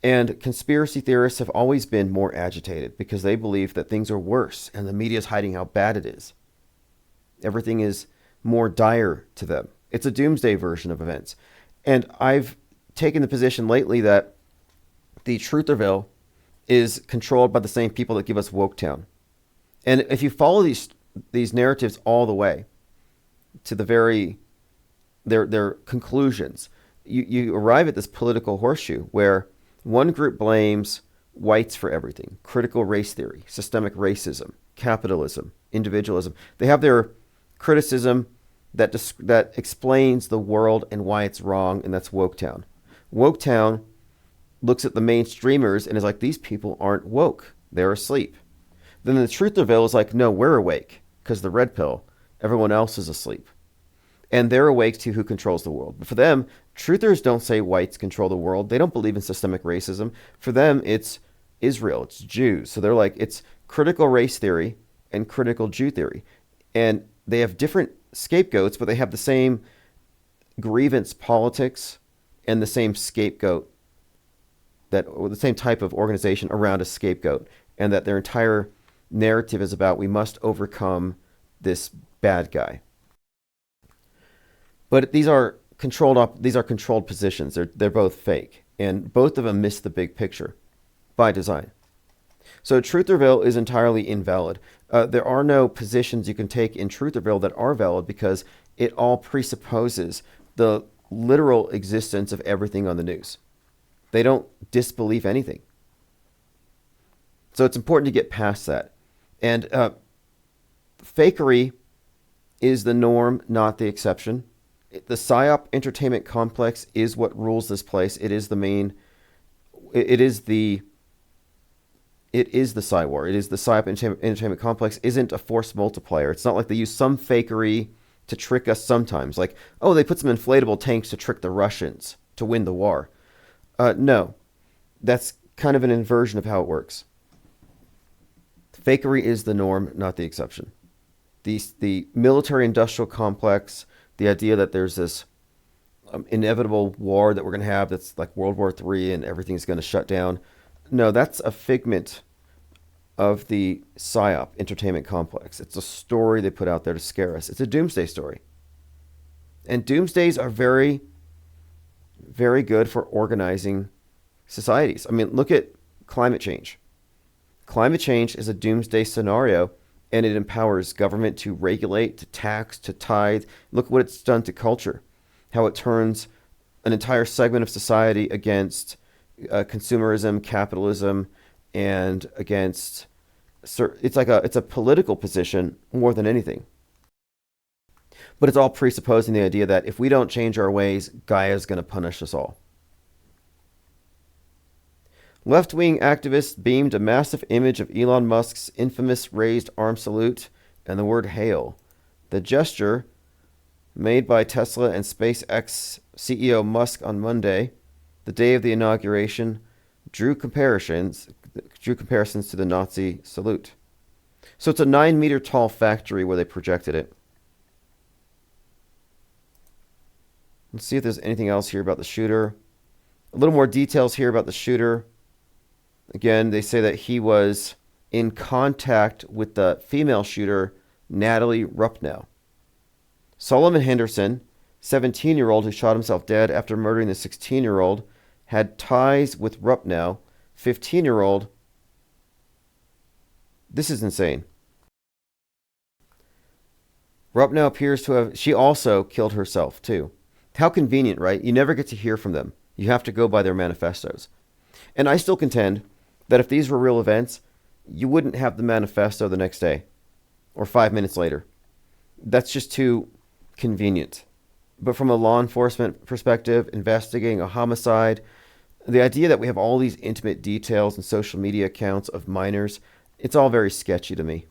And conspiracy theorists have always been more agitated because they believe that things are worse and the media is hiding how bad it is. Everything is more dire to them. It's a doomsday version of events. And I've taken the position lately that the Trutherville is controlled by the same people that give us Woketown. And if you follow these narratives all the way to the very their conclusions, you arrive at this political horseshoe where one group blames whites for everything: critical race theory, systemic racism, capitalism, individualism. They have their criticism that explains the world and why it's wrong, and that's Woketown. Woketown looks at the mainstreamers and is like, these people aren't woke. They're asleep. Then the Trutherville is like, no, we're awake because the red pill. Everyone else is asleep. And they're awake to who controls the world. But for them, truthers don't say whites control the world. They don't believe in systemic racism. For them, it's Israel. It's Jews. So they're like, it's critical race theory and critical Jew theory. And they have different scapegoats, but they have the same grievance politics and the same scapegoat, or the same type of organization around a scapegoat, and that their entire narrative is about we must overcome this bad guy. But these are controlled positions. They're both fake, and both of them miss the big picture by design. So Trutherville is entirely invalid. There are no positions you can take in Trutherville that are valid because it all presupposes the literal existence of everything on the news. They don't disbelieve anything. So it's important to get past that. And fakery is the norm, not the exception. The Psyop Entertainment Complex is what rules this place. It is the main. It is the Psy War. It is the Psyop Entertainment Complex. Isn't a force multiplier. It's not like they use some fakery to trick us sometimes. Like, oh, they put some inflatable tanks to trick the Russians to win the war. No, that's kind of an inversion of how it works. Fakery is the norm, not the exception. The military-industrial complex, the idea that there's this inevitable war that we're going to have that's like World War III and everything's going to shut down. No, that's a figment of the Psyop Entertainment Complex. It's a story they put out there to scare us. It's a doomsday story. And doomsdays are very, very good for organizing societies. I mean, look at climate change. Climate change is a doomsday scenario, and it empowers government to regulate, to tax, to tithe. Look what it's done to culture, how it turns an entire segment of society against consumerism, capitalism, and against. It's a political position more than anything. But it's all presupposing the idea that if we don't change our ways, Gaia is going to punish us all. Left-wing activists beamed a massive image of Elon Musk's infamous raised arm salute and the word hail. The gesture, made by Tesla and SpaceX CEO Musk on Monday, the day of the inauguration, drew comparisons to the Nazi salute. So it's a 9-meter tall factory where they projected it. Let's see if there's anything else here about the shooter. A little more details here about the shooter. Again, they say that he was in contact with the female shooter, Natalie Rupnow. Solomon Henderson, 17-year-old who shot himself dead after murdering the 16-year-old, had ties with Rupnow, 15-year-old. This is insane. Rupnow appears to have... She also killed herself, too. How convenient, right? You never get to hear from them. You have to go by their manifestos. And I still contend that if these were real events, you wouldn't have the manifesto the next day or 5 minutes later. That's just too convenient. But from a law enforcement perspective, investigating a homicide, the idea that we have all these intimate details and social media accounts of minors, it's all very sketchy to me.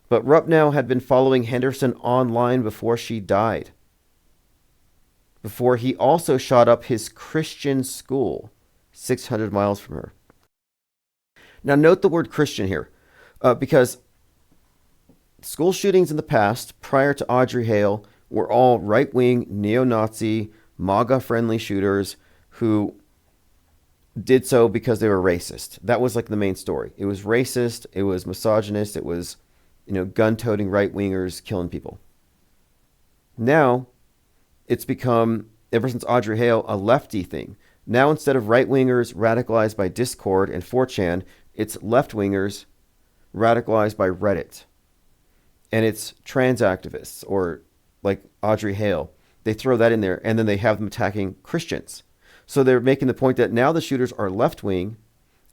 But Rupnow had been following Henderson online before she died. Before he also shot up his Christian school 600 miles from her. Now note the word Christian here, because school shootings in the past, prior to Audrey Hale, were all right-wing, neo-Nazi, MAGA-friendly shooters who did so because they were racist. That was like the main story. It was racist, it was misogynist, it was, gun-toting right-wingers killing people. Now, it's become, ever since Audrey Hale, a lefty thing. Now, instead of right-wingers radicalized by Discord and 4chan, it's left-wingers radicalized by Reddit. And it's trans activists, or like Audrey Hale. They throw that in there, and then they have them attacking Christians. So they're making the point that now the shooters are left-wing,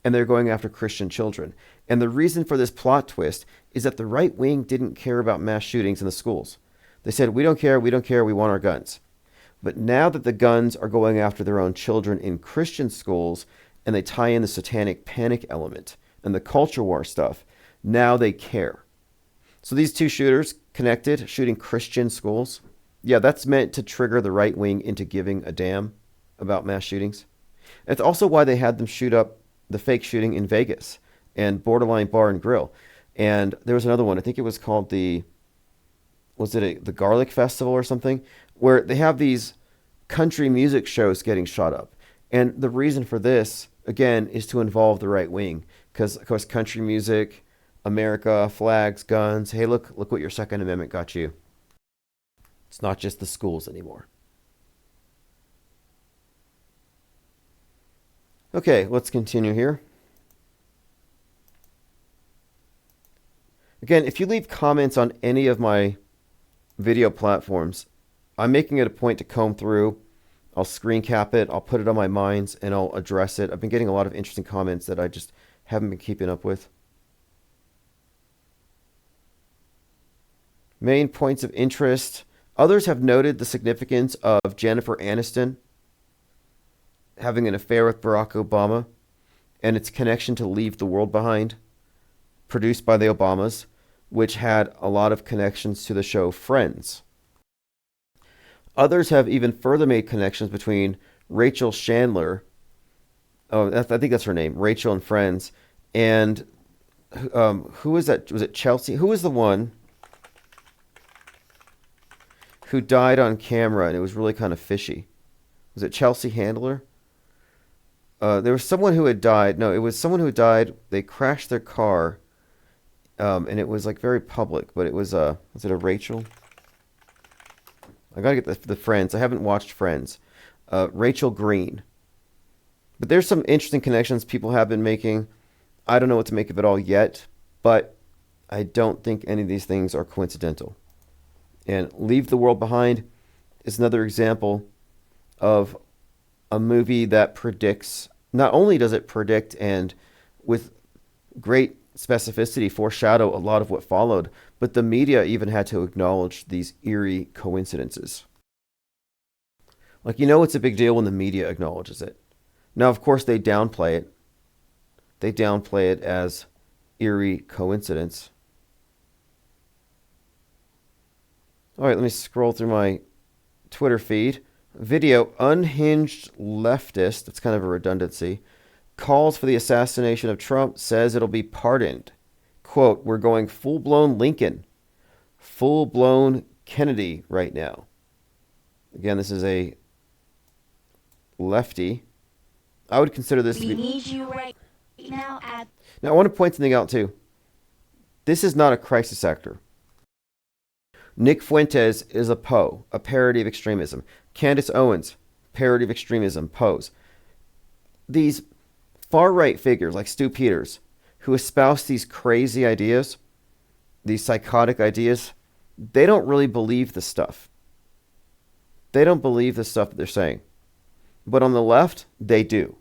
and they're going after Christian children. And the reason for this plot twist is that the right wing didn't care about mass shootings in the schools. They said, we don't care, we want our guns. But now that the guns are going after their own children in Christian schools, and they tie in the satanic panic element and the culture war stuff, now they care. So these two shooters connected, shooting Christian schools. Yeah, that's meant to trigger the right wing into giving a damn about mass shootings. It's also why they had them shoot up the fake shooting in Vegas and Borderline Bar and Grill. And there was another one, I think it was called the Garlic Festival or something, where they have these country music shows getting shot up. And the reason for this, again, is to involve the right wing. Because, of course, country music, America, flags, guns. Hey, look what your Second Amendment got you. It's not just the schools anymore. Okay, let's continue here. Again, if you leave comments on any of my video platforms, I'm making it a point to comb through. I'll screen cap it, I'll put it on my minds, and I'll address it. I've been getting a lot of interesting comments that I just haven't been keeping up with. Main points of interest. Others have noted the significance of Jennifer Aniston having an affair with Barack Obama and its connection to Leave the World Behind, produced by the Obamas, which had a lot of connections to the show Friends. Others have even further made connections between Rachel Chandler, I think that's her name, Rachel and Friends, and who was that? Was it Chelsea? Who was the one who died on camera and it was really kind of fishy? Was it Chelsea Handler? There was someone who had died. No, it was someone who had died. They crashed their car, and it was like very public. But it was it a Rachel? I gotta get the Friends. I haven't watched Friends. Rachel Green. But there's some interesting connections people have been making. I don't know what to make of it all yet, but I don't think any of these things are coincidental. And Leave the World Behind is another example of a movie that predicts, not only does it predict and with great specificity foreshadow a lot of what followed, but the media even had to acknowledge these eerie coincidences. Like, it's a big deal when the media acknowledges it. Now, of course, they downplay it. They downplay it as eerie coincidence. All right, let me scroll through my Twitter feed. Video, unhinged leftist, that's kind of a redundancy, calls for the assassination of Trump, says it'll be pardoned. Quote, we're going full-blown Lincoln, full-blown Kennedy right now. Again, this is a lefty. I would consider this to be... need you right now. Now, I want to point something out, too. This is not a crisis actor. Nick Fuentes is a Poe, a parody of extremism. Candace Owens, parody of extremism, pose. These far-right figures like Stu Peters, who espouse these crazy ideas, these psychotic ideas, they don't really believe this stuff. They don't believe the stuff that they're saying. But on the left, they do.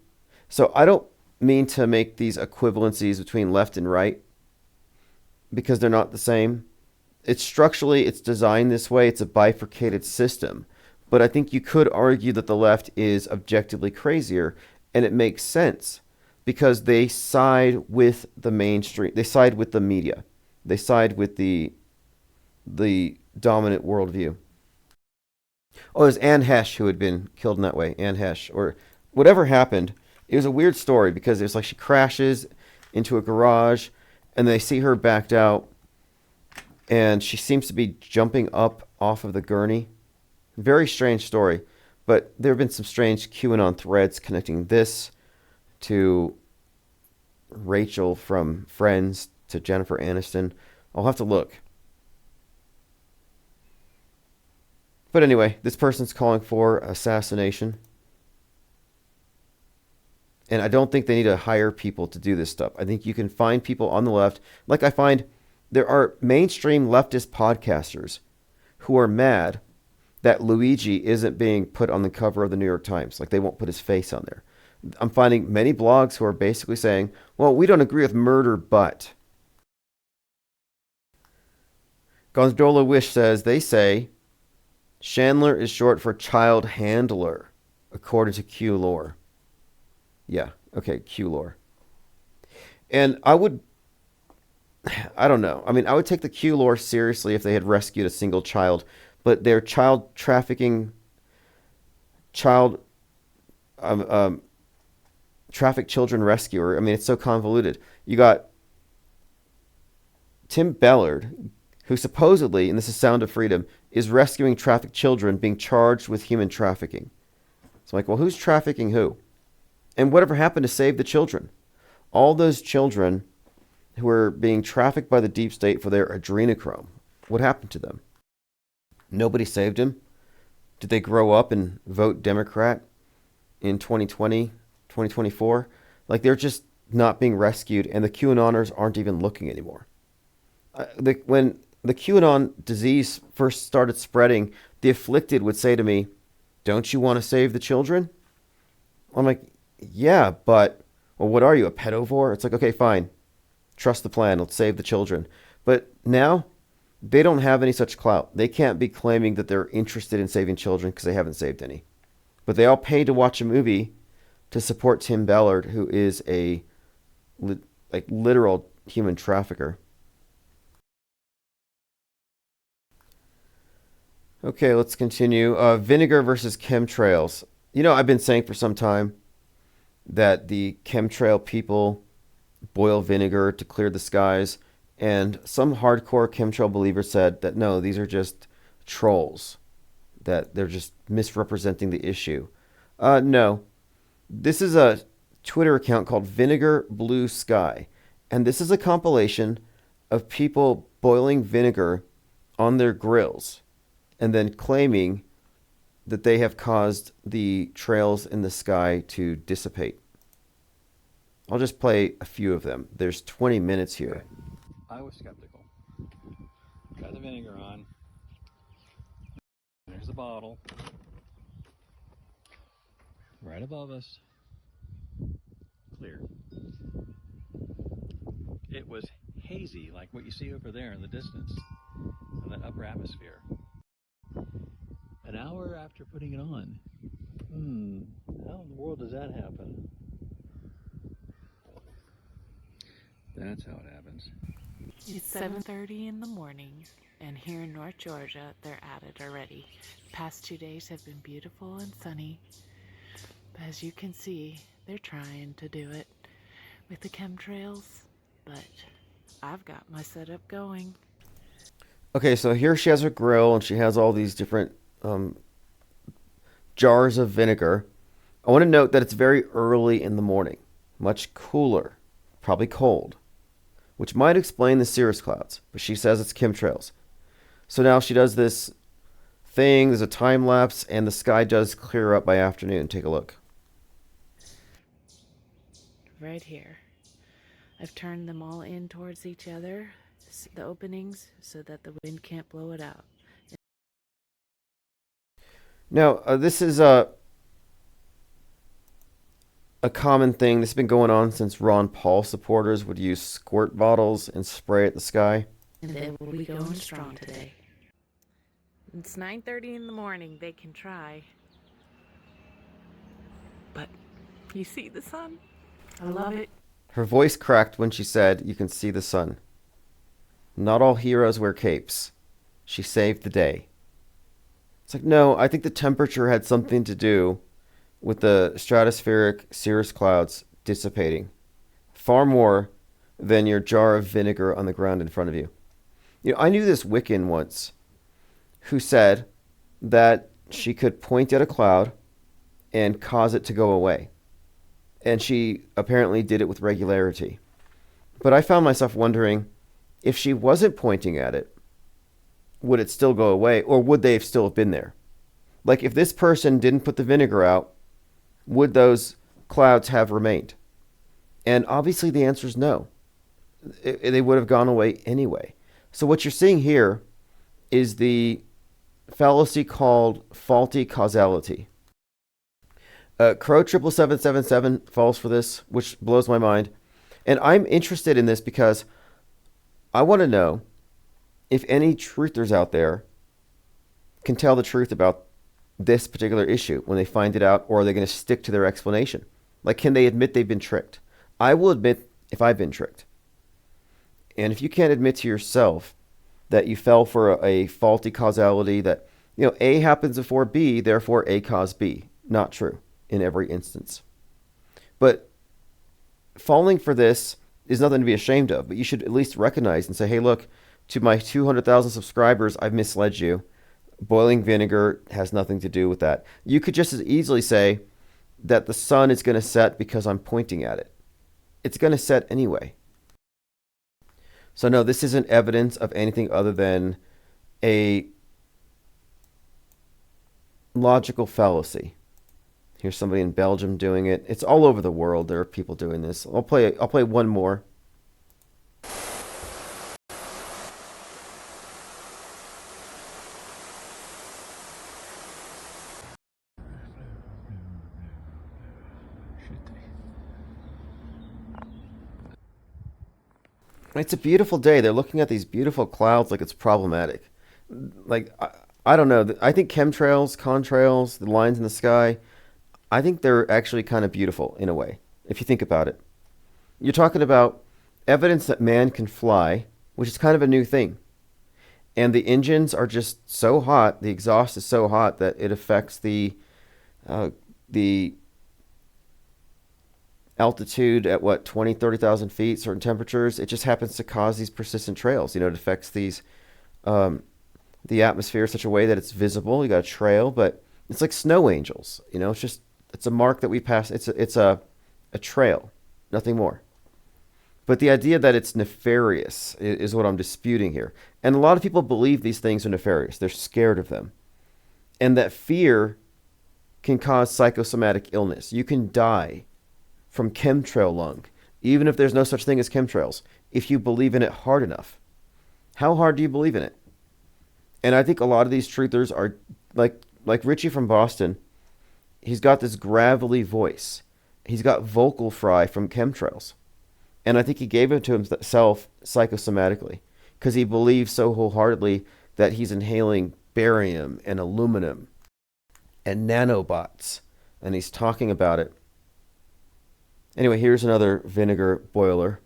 So I don't mean to make these equivalencies between left and right because they're not the same. It's structurally, it's designed this way. It's a bifurcated system. But I think you could argue that the left is objectively crazier, and it makes sense because they side with the mainstream. They side with the media. They side with the dominant worldview. Oh, it was Anne Hesh who had been killed in that way. Anne Hesh, or whatever happened. It was a weird story because it was like she crashes into a garage, and they see her backed out, and she seems to be jumping up off of the gurney. Very strange story, but there have been some strange QAnon threads connecting this to Rachel from Friends to Jennifer Aniston. I'll have to look. But anyway, this person's calling for assassination. And I don't think they need to hire people to do this stuff. I think you can find people on the left, like I find there are mainstream leftist podcasters who are mad that Luigi isn't being put on the cover of the New York Times. Like, they won't put his face on there. I'm finding many blogs who are basically saying, well, we don't agree with murder, but. Gonzalo Wish says, they say Chandler is short for child handler, according to Q lore. Yeah, okay, Q lore. And I don't know. I mean, I would take the Q lore seriously if they had rescued a single child, but their child trafficking, trafficked children rescuer, I mean, it's so convoluted. You got Tim Ballard, who supposedly, and this is Sound of Freedom, is rescuing trafficked children being charged with human trafficking. So I'm like, well, who's trafficking who? And whatever happened to save the children? All those children who were being trafficked by the deep state for their adrenochrome, what happened to them? Nobody saved them? Did they grow up and vote Democrat in 2020, 2024? Like, they're just not being rescued, and the QAnoners aren't even looking anymore. When the QAnon disease first started spreading, the afflicted would say to me, don't you want to save the children? I'm like, yeah, but, well, what are you, a pedovore? It's like, okay, fine. Trust the plan. Let's save the children. But now, they don't have any such clout. They can't be claiming that they're interested in saving children because they haven't saved any. But they all pay to watch a movie to support Tim Ballard, who is a literal human trafficker. Okay, let's continue. Vinegar versus chemtrails. You know, I've been saying for some time that the chemtrail people boil vinegar to clear the skies, and some hardcore chemtrail believers said that no, these are just trolls, that they're just misrepresenting the issue. No, this is a Twitter account called Vinegar Blue Sky, and this is a compilation of people boiling vinegar on their grills and then claiming that they have caused the trails in the sky to dissipate. I'll just play a few of them. There's 20 minutes here. I was skeptical. Got the vinegar on. There's the bottle. Right above us. Clear. It was hazy, like what you see over there in the distance, in that upper atmosphere. An hour after putting it on. How in the world does that happen? That's how it happens. It's 7:30 in the morning, and here in North Georgia, they're at it already. Past 2 days have been beautiful and sunny. But as you can see, they're trying to do it with the chemtrails, but I've got my setup going. Okay, so here she has her grill and she has all these different jars of vinegar. I want to note that it's very early in the morning, much cooler, probably cold, which might explain the cirrus clouds, but she says it's chemtrails. So now she does this thing, there's a time lapse, and the sky does clear up by afternoon. Take a look. Right here. I've turned them all in towards each other, the openings, so that the wind can't blow it out. Now, this is a common thing. This has been going on since Ron Paul supporters would use squirt bottles and spray at the sky. And they will be going strong today. It's 9:30 in the morning. They can try. But you see the sun? I love it. Her voice cracked when she said, "You can see the sun." Not all heroes wear capes. She saved the day. It's like, no, I think the temperature had something to do with the stratospheric cirrus clouds dissipating. Far more than your jar of vinegar on the ground in front of you. You know, I knew this Wiccan once who said that she could point at a cloud and cause it to go away. And she apparently did it with regularity. But I found myself wondering, if she wasn't pointing at it, would it still go away, or would they have still been there? Like, if this person didn't put the vinegar out, would those clouds have remained? And obviously the answer is no. They would have gone away anyway. So what you're seeing here is the fallacy called faulty causality. Crow 77777 falls for this, which blows my mind. And I'm interested in this because I want to know if any truthers out there can tell the truth about this particular issue when they find it out, or are they going to stick to their explanation? Like, can they admit they've been tricked? I will admit if I've been tricked. And if you can't admit to yourself that you fell for a faulty causality, that, you know, A happens before B, therefore A caused B. Not true in every instance. But falling for this is nothing to be ashamed of, but you should at least recognize and say, hey, look, to my 200,000 subscribers, I've misled you. Boiling vinegar has nothing to do with that. You could just as easily say that the sun is going to set because I'm pointing at it. It's going to set anyway. So no, this isn't evidence of anything other than a logical fallacy. Here's somebody in Belgium doing it. It's all over the world. There are people doing this. I'll play one more. It's a beautiful day. They're looking at these beautiful clouds like it's problematic. Like, I don't know. I think chemtrails, contrails, the lines in the sky, I think they're actually kind of beautiful in a way, if you think about it. You're talking about evidence that man can fly, which is kind of a new thing. And the engines are just so hot, the exhaust is so hot that it affects the altitude at 20, 30,000 feet, certain temperatures. It just happens to cause these persistent trails. You know, it affects these the atmosphere in such a way that it's visible. You got a trail, but it's like snow angels. You know, it's a mark that we pass. It's a trail, nothing more. But the idea that it's nefarious is what I'm disputing here. And a lot of people believe these things are nefarious. They're scared of them. And that fear can cause psychosomatic illness. You can die from chemtrail lung, even if there's no such thing as chemtrails, if you believe in it hard enough. How hard do you believe in it? And I think a lot of these truthers are like Richie from Boston. He's got this gravelly voice. He's got vocal fry from chemtrails. And I think he gave it to himself psychosomatically because he believes so wholeheartedly that he's inhaling barium and aluminum and nanobots. And he's talking about it. Anyway, here's another vinegar boiler.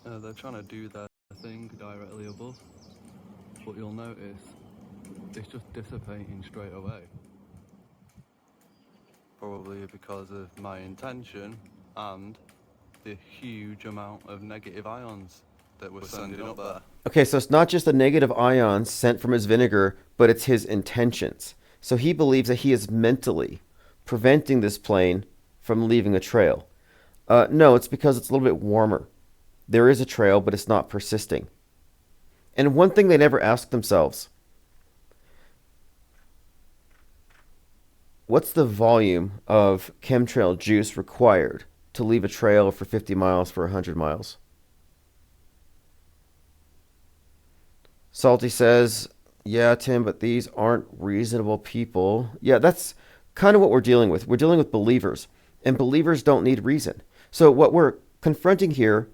They're trying to do their thing directly above, but you'll notice it's just dissipating straight away. Probably because of my intention and the huge amount of negative ions that we're sending up there. Okay, so it's not just the negative ions sent from his vinegar, but it's his intentions. So he believes that he is mentally preventing this plane from leaving a trail. No, it's because it's a little bit warmer. There is a trail, but it's not persisting. And one thing they never ask themselves, what's the volume of chemtrail juice required to leave a trail for 50 miles for 100 miles? Salty says, yeah, Tim, but these aren't reasonable people. Yeah, that's kind of what we're dealing with. We're dealing with believers, and believers don't need reason. So what we're confronting here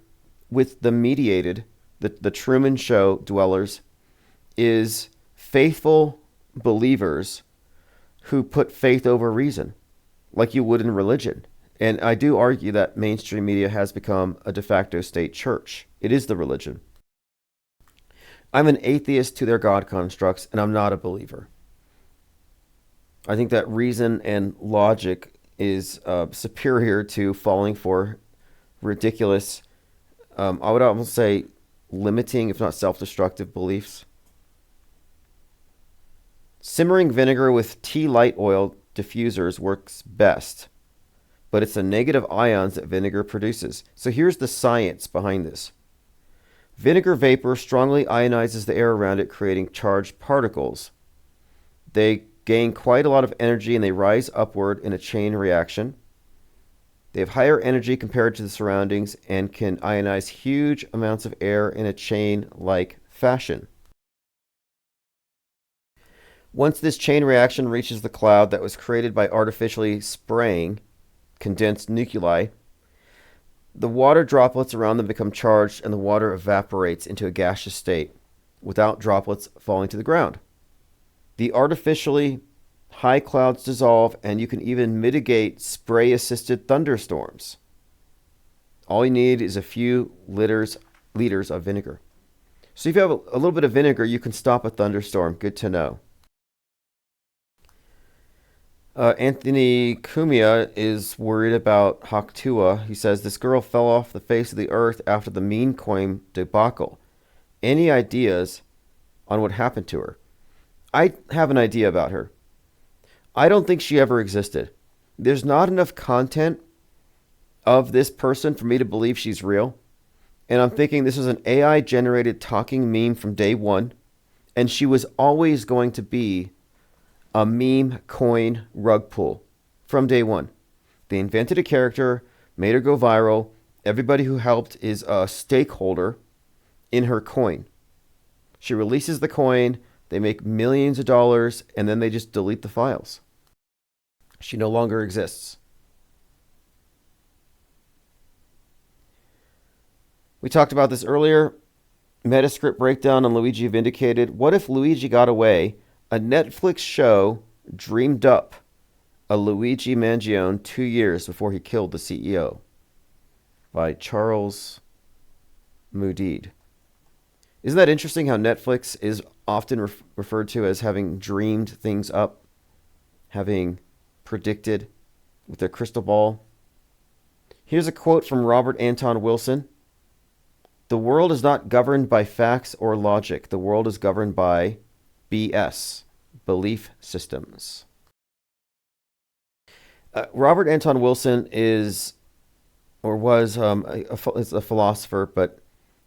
with the mediated, the Truman Show dwellers, is faithful believers who put faith over reason, like you would in religion. And I do argue that mainstream media has become a de facto state church. It is the religion. I'm an atheist to their God constructs, and I'm not a believer. I think that reason and logic is superior to falling for ridiculous, I would almost say limiting, if not self-destructive beliefs. Simmering vinegar with tea light oil diffusers works best, but it's the negative ions that vinegar produces. So here's the science behind this. Vinegar vapor strongly ionizes the air around it, creating charged particles. They gain quite a lot of energy and they rise upward in a chain reaction. They have higher energy compared to the surroundings and can ionize huge amounts of air in a chain-like fashion. Once this chain reaction reaches the cloud that was created by artificially spraying condensed nuclei, the water droplets around them become charged and the water evaporates into a gaseous state without droplets falling to the ground. The artificially high clouds dissolve and you can even mitigate spray-assisted thunderstorms. All you need is a few liters of vinegar. So if you have a little bit of vinegar, you can stop a thunderstorm. Good to know. Anthony Cumia is worried about Haktua. He says, this girl fell off the face of the earth after the meme coin debacle. Any ideas on what happened to her? I have an idea about her. I don't think she ever existed. There's not enough content of this person for me to believe she's real. And I'm thinking this is an AI-generated talking meme from day one. And she was always going to be a meme coin rug pull from day one. They invented a character, made her go viral. Everybody who helped is a stakeholder in her coin. She releases the coin, they make millions of dollars, and then they just delete the files. She no longer exists. We talked about this earlier. Metascript breakdown on Luigi vindicated. What if Luigi got away? A Netflix show dreamed up a Luigi Mangione 2 years before he killed the CEO, by Charles Moodid. Isn't that interesting how Netflix is often referred to as having dreamed things up, having predicted with their crystal ball? Here's a quote from Robert Anton Wilson. The world is not governed by facts or logic. The world is governed by BS, belief systems. Robert Anton Wilson is, or was, a philosopher, but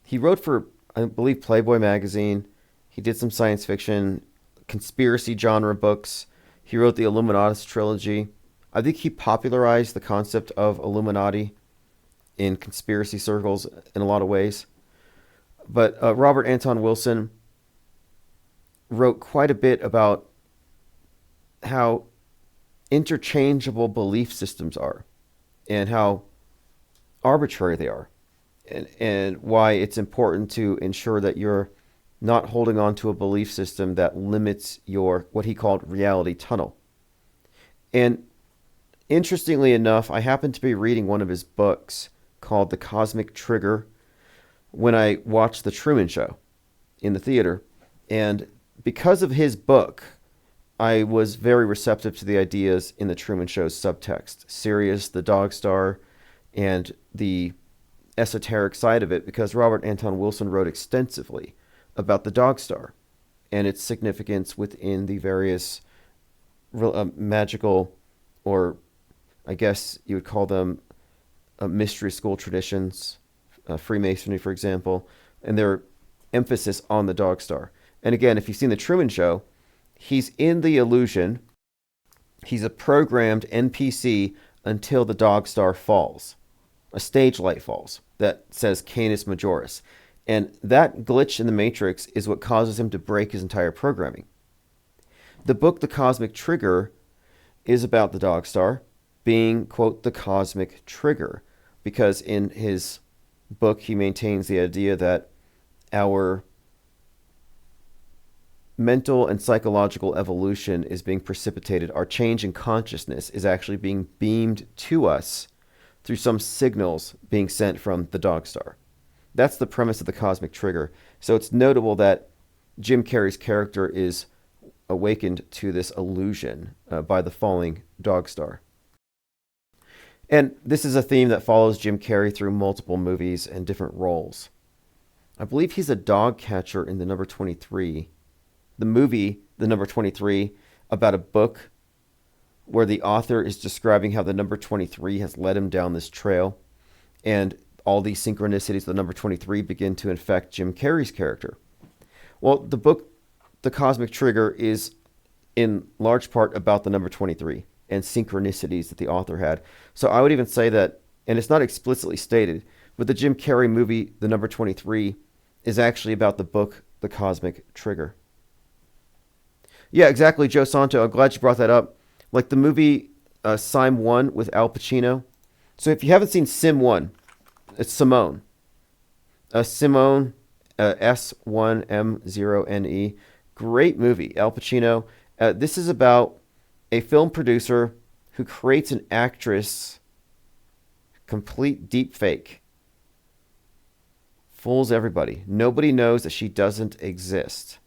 he wrote for, I believe, Playboy magazine. He did some science fiction, conspiracy genre books. He wrote the Illuminatus trilogy. I think he popularized the concept of Illuminati in conspiracy circles in a lot of ways. But Robert Anton Wilson wrote quite a bit about how interchangeable belief systems are and how arbitrary they are, and why it's important to ensure that you're not holding on to a belief system that limits your, what he called, reality tunnel. And interestingly enough, I happened to be reading one of his books called The Cosmic Trigger when I watched The Truman Show in the theater. And because of his book, I was very receptive to the ideas in The Truman Show's subtext, Sirius, the dog star, and the esoteric side of it, because Robert Anton Wilson wrote extensively about the dog star and its significance within the various magical, or I guess you would call them mystery school traditions, Freemasonry, for example, and their emphasis on the dog star. And again, if you've seen The Truman Show, he's in the illusion. He's a programmed NPC until the dog star falls. A stage light falls that says Canis Majoris. And that glitch in the Matrix is what causes him to break his entire programming. The book, The Cosmic Trigger, is about the dog star being, quote, the cosmic trigger, because in his book he maintains the idea that our mental and psychological evolution is being precipitated. Our change in consciousness is actually being beamed to us through some signals being sent from the dog star. That's the premise of The Cosmic Trigger. So it's notable that Jim Carrey's character is awakened to this illusion by the falling dog star. And this is a theme that follows Jim Carrey through multiple movies and different roles. I believe he's a dog catcher in The Number 23. The movie, The Number 23, about a book where the author is describing how the number 23 has led him down this trail. And all these synchronicities of the number 23 begin to infect Jim Carrey's character. Well, the book, The Cosmic Trigger, is in large part about the number 23 and synchronicities that the author had. So I would even say that, and it's not explicitly stated, but the Jim Carrey movie, The Number 23, is actually about the book, The Cosmic Trigger. Yeah, exactly, Joe Santo. I'm glad you brought that up. Like the movie Sim 1 with Al Pacino. So if you haven't seen Sim 1, it's Simone. Simone, S1M0NE. Great movie, Al Pacino. This is about a film producer who creates an actress, complete deep fake. Fools everybody. Nobody knows that she doesn't exist.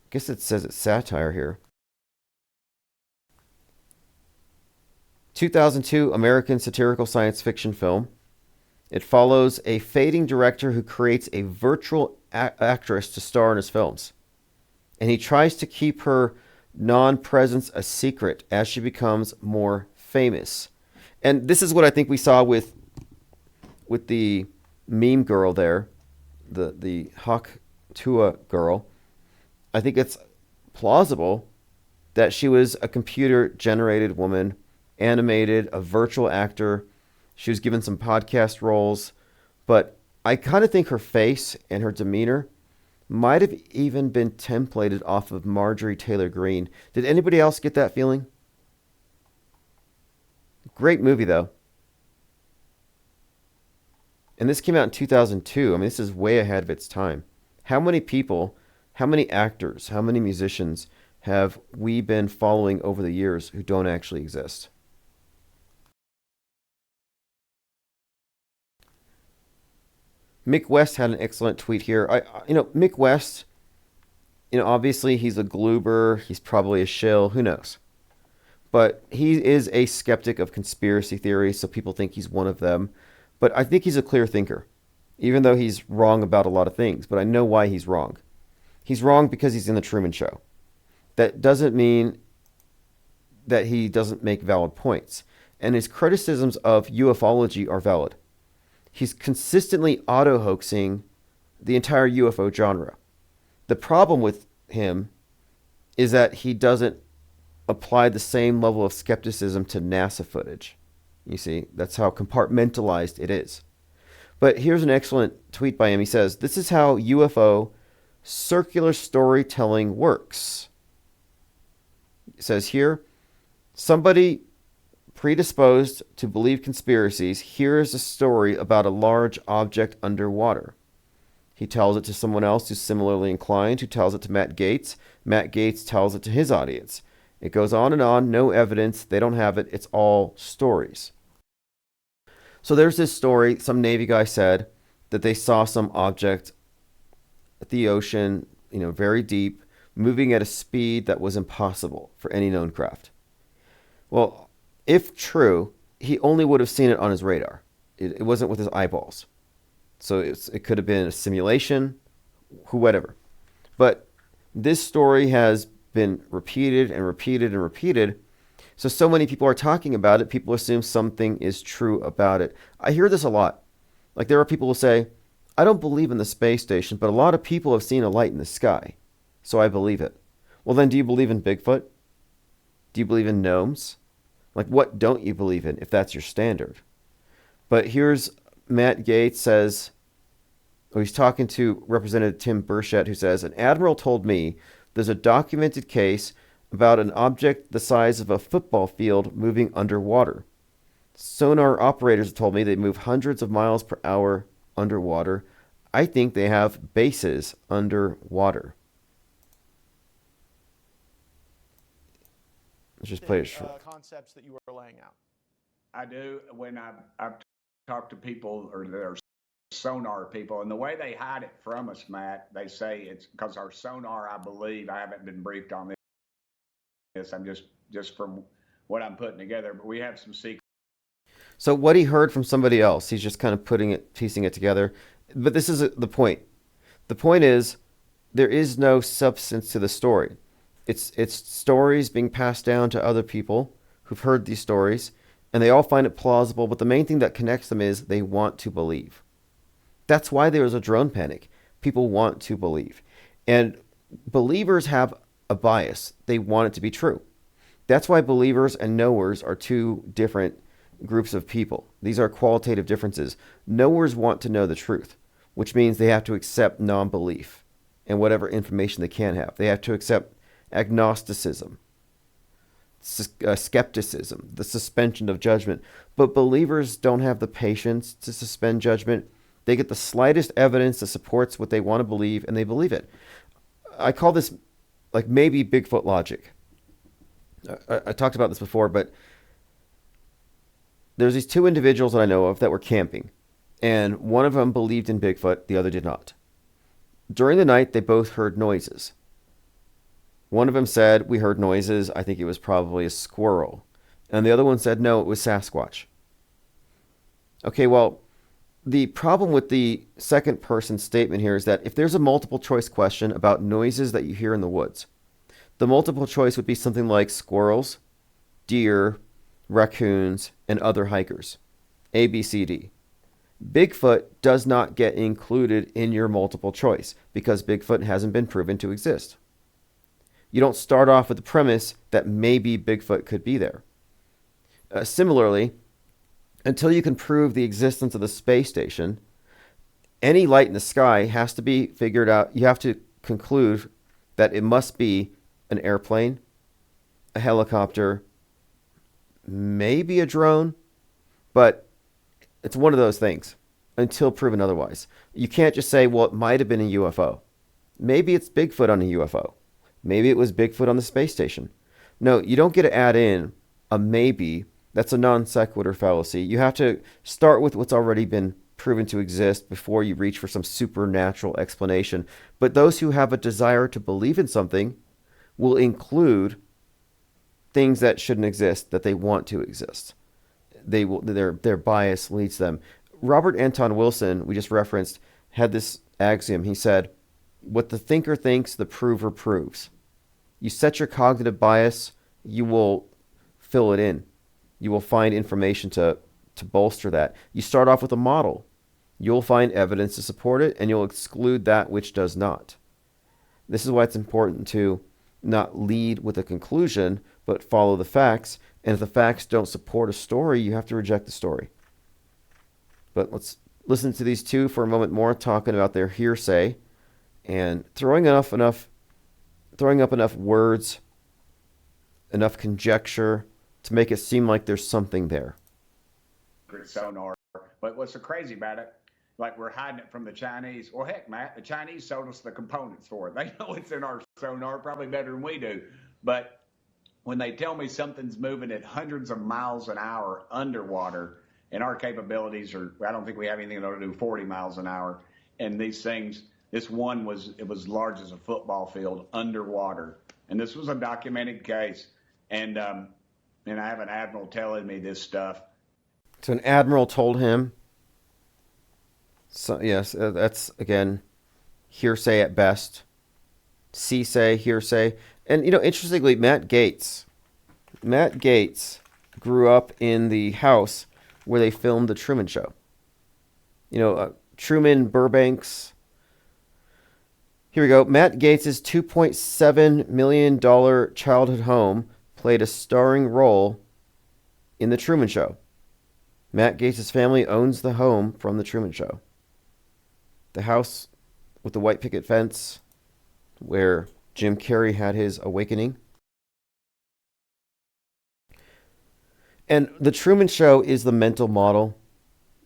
I guess it says it's satire here. 2002 American satirical science fiction film. It follows a fading director who creates a virtual actress to star in his films. And he tries to keep her non-presence a secret as she becomes more famous. And this is what I think we saw with the meme girl there, the Hawk Tua girl. I think it's plausible that she was a computer-generated woman, animated, a virtual actor. She was given some podcast roles, but I kind of think her face and her demeanor might have even been templated off of Marjorie Taylor Greene. Did anybody else get that feeling? Great movie, though. And this came out in 2002. I mean, this is way ahead of its time. How many people, how many actors, how many musicians have we been following over the years who don't actually exist? Mick West had an excellent tweet here. Mick West, obviously he's a gloober. He's probably a shill. Who knows? But he is a skeptic of conspiracy theories, so people think he's one of them. But I think he's a clear thinker, even though he's wrong about a lot of things. But I know why he's wrong. He's wrong because he's in the Truman Show. That doesn't mean that he doesn't make valid points. And his criticisms of ufology are valid. He's consistently auto-hoaxing the entire UFO genre. The problem with him is that he doesn't apply the same level of skepticism to NASA footage. You see, that's how compartmentalized it is. But here's an excellent tweet by him. He says, "This is how UFO circular storytelling works." It says here, somebody predisposed to believe conspiracies, here is a story about a large object underwater. He tells it to someone else who's similarly inclined, who tells it to Matt Gaetz. Matt Gaetz tells it to his audience. It goes on and on, no evidence, they don't have it, it's all stories. So there's this story, some Navy guy said that they saw some object at the ocean, very deep, moving at a speed that was impossible for any known craft. Well, if true, he only would have seen it on his radar. It wasn't with his eyeballs. So it could have been a simulation, whatever. But this story has been repeated and repeated and repeated. So many people are talking about it, people assume something is true about it. I hear this a lot. Like there are people who say, I don't believe in the space station, but a lot of people have seen a light in the sky, so I believe it. Well, then do you believe in Bigfoot? Do you believe in gnomes? Like, what don't you believe in if that's your standard? But here's Matt Gaetz says, he's talking to Representative Tim Burchett, who says, an admiral told me there's a documented case about an object the size of a football field moving underwater. Sonar operators told me they move hundreds of miles per hour underwater. I think they have bases underwater. Let's just play it short. Concepts that you were laying out. I do when I've talked to people or their sonar people, and the way they hide it from us, Matt, they say it's because our sonar, I believe, I haven't been briefed on this. I'm just from what I'm putting together, but we have some secrets. So what he heard from somebody else, he's just kind of piecing it together. But this is the point. The point is, there is no substance to the story. It's stories being passed down to other people who've heard these stories, and they all find it plausible, but the main thing that connects them is they want to believe. That's why there was a drone panic. People want to believe. And believers have a bias. They want it to be true. That's why believers and knowers are two different groups of people. These are qualitative differences. Knowers want to know the truth, which means they have to accept non-belief and whatever information they can have. They have to accept agnosticism, skepticism, the suspension of judgment. But believers don't have the patience to suspend judgment. They get the slightest evidence that supports what they want to believe, and they believe it. I call this like maybe Bigfoot logic. I talked about this before, but there's these two individuals that I know of that were camping, and one of them believed in Bigfoot, the other did not. During the night, they both heard noises. One of them said, we heard noises, I think it was probably a squirrel. And the other one said, no, it was Sasquatch. Okay, well, the problem with the second person statement here is that if there's a multiple choice question about noises that you hear in the woods, the multiple choice would be something like squirrels, deer, raccoons, and other hikers. A, B, C, D. Bigfoot does not get included in your multiple choice because Bigfoot hasn't been proven to exist. You don't start off with the premise that maybe Bigfoot could be there. Similarly, until you can prove the existence of the space station, any light in the sky has to be figured out. You have to conclude that it must be an airplane, a helicopter, maybe a drone, but it's one of those things until proven otherwise. You can't just say, well, it might have been a UFO. Maybe it's Bigfoot on a UFO. Maybe it was Bigfoot on the space station. No, you don't get to add in a maybe. That's a non sequitur fallacy. You have to start with what's already been proven to exist before you reach for some supernatural explanation. But those who have a desire to believe in something will include things that shouldn't exist, that they want to exist. They will, their bias leads them. Robert Anton Wilson, we just referenced, had this axiom. He said, what the thinker thinks, the prover proves. You set your cognitive bias, you will fill it in. You will find information to bolster that. You start off with a model. You'll find evidence to support it, and you'll exclude that which does not. This is why it's important to not lead with a conclusion, but follow the facts. And if the facts don't support a story, you have to reject the story. But let's listen to these two for a moment more, talking about their hearsay and throwing up enough words, enough conjecture, to make it seem like there's something there. Sonar. But what's so crazy about it, like we're hiding it from the Chinese. Well, heck, Matt, the Chinese sold us the components for it. They know it's in our sonar probably better than we do. But when they tell me something's moving at hundreds of miles an hour underwater, and our capabilities are, I don't think we have anything to do 40 miles an hour. And these things, this one was large as a football field underwater. And this was a documented case. And I have an admiral telling me this stuff. So an admiral told him. So yes, that's again hearsay at best. Hearsay. And interestingly, Matt Gaetz grew up in the house where they filmed the Truman Show. Truman, Burbanks. Here we go. Matt Gaetz' $2.7 million childhood home played a starring role in the Truman Show. Matt Gaetz' family owns the home from the Truman Show. The house with the white picket fence where Jim Carrey had his awakening. And the Truman Show is the mental model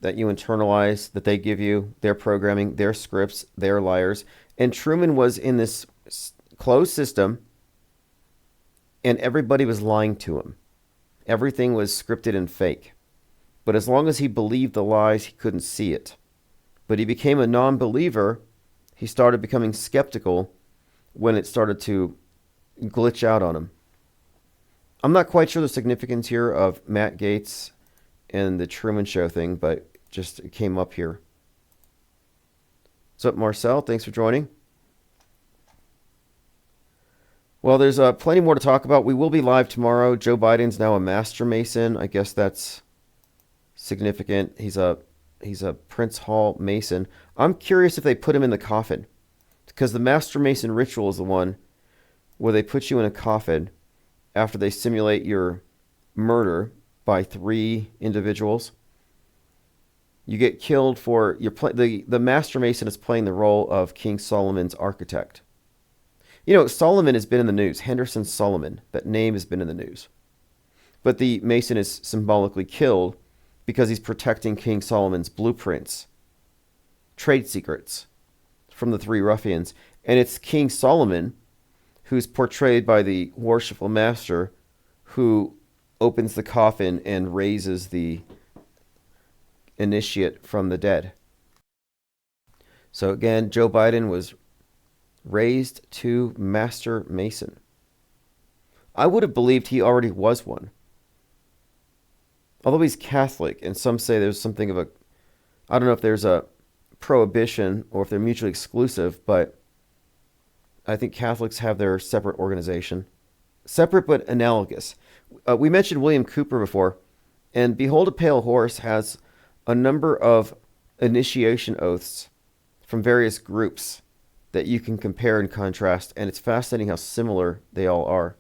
that you internalize, that they give you, their programming, their scripts, their liars. And Truman was in this closed system, and everybody was lying to him. Everything was scripted and fake. But as long as he believed the lies, he couldn't see it. But he became a non-believer. He started becoming skeptical when it started to glitch out on him. I'm not quite sure the significance here of Matt Gaetz and the Truman Show thing, but just it came up here. What's up, Marcel? Thanks for joining. Well, there's plenty more to talk about. We will be live tomorrow. Joe Biden's now a master Mason. I guess that's significant. He's a Prince Hall Mason. I'm curious if they put him in the coffin, because the master Mason ritual is the one where they put you in a coffin after they simulate your murder by 3 individuals. You get killed for the master Mason is playing the role of King Solomon's architect. Solomon has been in the news. Henderson Solomon, that name has been in the news. But the Mason is symbolically killed because he's protecting King Solomon's blueprints, trade secrets from the 3 ruffians. And it's King Solomon who's portrayed by the worshipful master who opens the coffin and raises the initiate from the dead. So again, Joe Biden was raised to Master Mason. I would have believed he already was one. Although he's Catholic, and some say there's something of I don't know if there's a prohibition or if they're mutually exclusive, but I think Catholics have their separate organization. Separate but analogous. We mentioned William Cooper before, and Behold a Pale Horse has a number of initiation oaths from various groups that you can compare and contrast, and it's fascinating how similar they all are.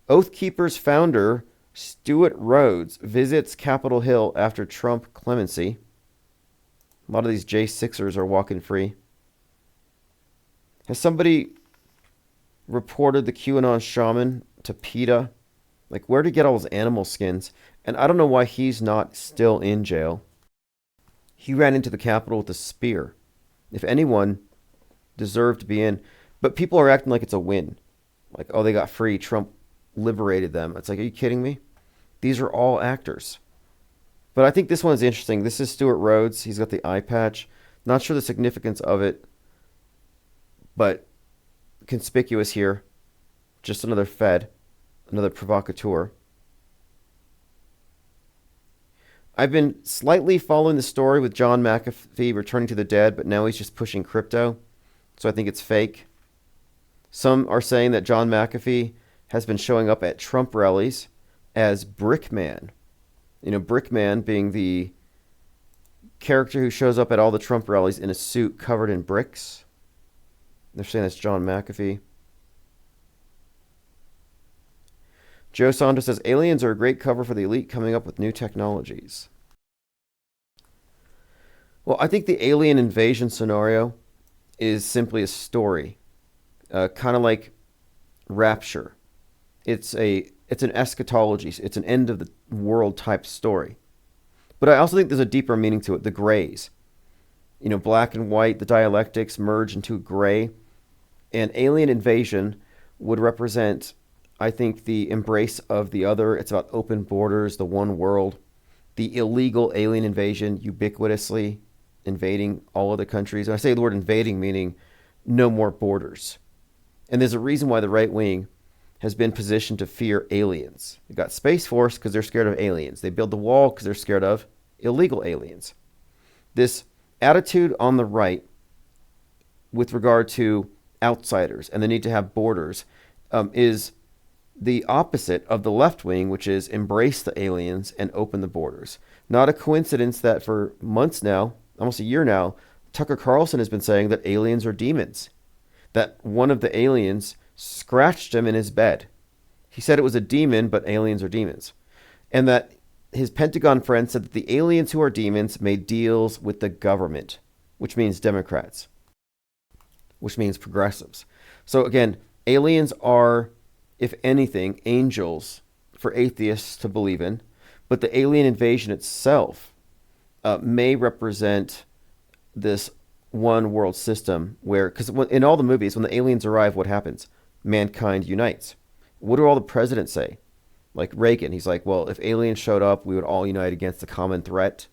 Oath Keepers founder Stuart Rhodes visits Capitol Hill after Trump clemency. A lot of these J6ers are walking free. Has somebody reported the QAnon shaman to PETA? Like, where to get all his animal skins? And I don't know why he's not still in jail. He ran into the Capitol with a spear. If anyone deserved to be in. But people are acting like it's a win. Like, oh, they got free. Trump liberated them. It's like, are you kidding me? These are all actors. But I think this one's interesting. This is Stuart Rhodes. He's got the eye patch. Not sure the significance of it, but conspicuous here. Just another Fed, another provocateur. I've been slightly following the story with John McAfee returning to the dead, but now he's just pushing crypto. So I think it's fake. Some are saying that John McAfee has been showing up at Trump rallies as Brickman. Brickman being the character who shows up at all the Trump rallies in a suit covered in bricks. They're saying that's John McAfee. Joe Saunders says, aliens are a great cover for the elite coming up with new technologies. Well, I think the alien invasion scenario is simply a story. Kind of like Rapture. It's a it's an eschatology. It's an end of the world type story. But I also think there's a deeper meaning to it, the grays. You know, black and white, the dialectics merge into gray. And alien invasion would represent, I think, the embrace of the other. It's about open borders, the one world, the illegal alien invasion, ubiquitously invading all other countries. And I say the word invading meaning no more borders. And there's a reason why the right wing has been positioned to fear aliens. They got Space Force because they're scared of aliens. They build the wall because they're scared of illegal aliens. This attitude on the right with regard to outsiders and the need to have borders is the opposite of the left wing, which is embrace the aliens and open the borders. Not a coincidence that for months now, almost a year now, Tucker Carlson has been saying that aliens are demons, that one of the aliens scratched him in his bed. He said it was a demon, but aliens are demons. And that his Pentagon friend said that the aliens who are demons made deals with the government, which means Democrats, which means progressives. So again, aliens are, if anything, angels for atheists to believe in, but the alien invasion itself may represent this one world system where, because in all the movies, when the aliens arrive, what happens? Mankind unites. What do all the presidents say? Like Reagan, he's like, well, if aliens showed up, we would all unite against the common threat.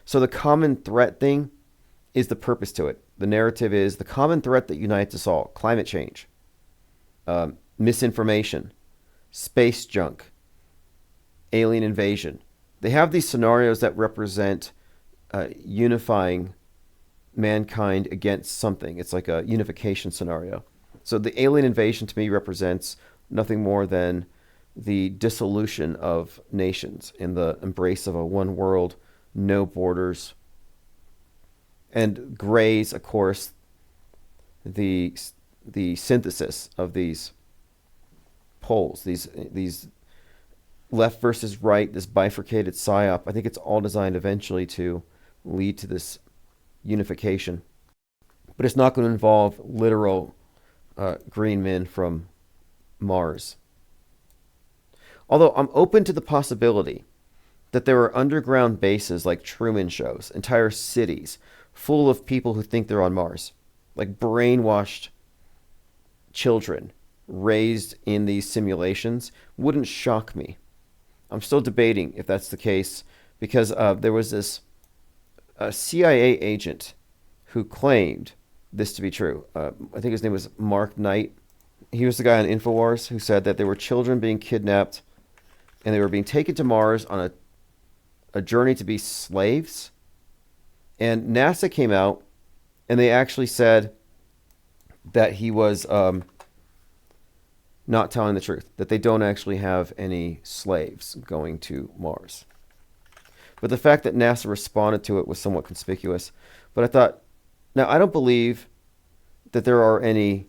So the common threat thing is the purpose to it. The narrative is the common threat that unites us all: climate change, misinformation, space junk, alien invasion. They have these scenarios that represent unifying mankind against something. It's like a unification scenario. So the alien invasion to me represents nothing more than the dissolution of nations in the embrace of a one world, no borders. And grays, of course, the synthesis of these poles, these left versus right, this bifurcated psyop. I think it's all designed eventually to lead to this unification. But it's not going to involve literal green men from Mars. Although I'm open to the possibility that there are underground bases like Truman shows, entire cities full of people who think they're on Mars, like brainwashed children raised in these simulations. Wouldn't shock me. I'm still debating if that's the case, because there was this CIA agent who claimed this to be true. I think his name was Mark Knight. He was the guy on InfoWars who said that there were children being kidnapped and they were being taken to Mars on a journey to be slaves. And NASA came out and they actually said that he was not telling the truth, that they don't actually have any slaves going to Mars. But the fact that NASA responded to it was somewhat conspicuous. But I thought, now I don't believe that there are any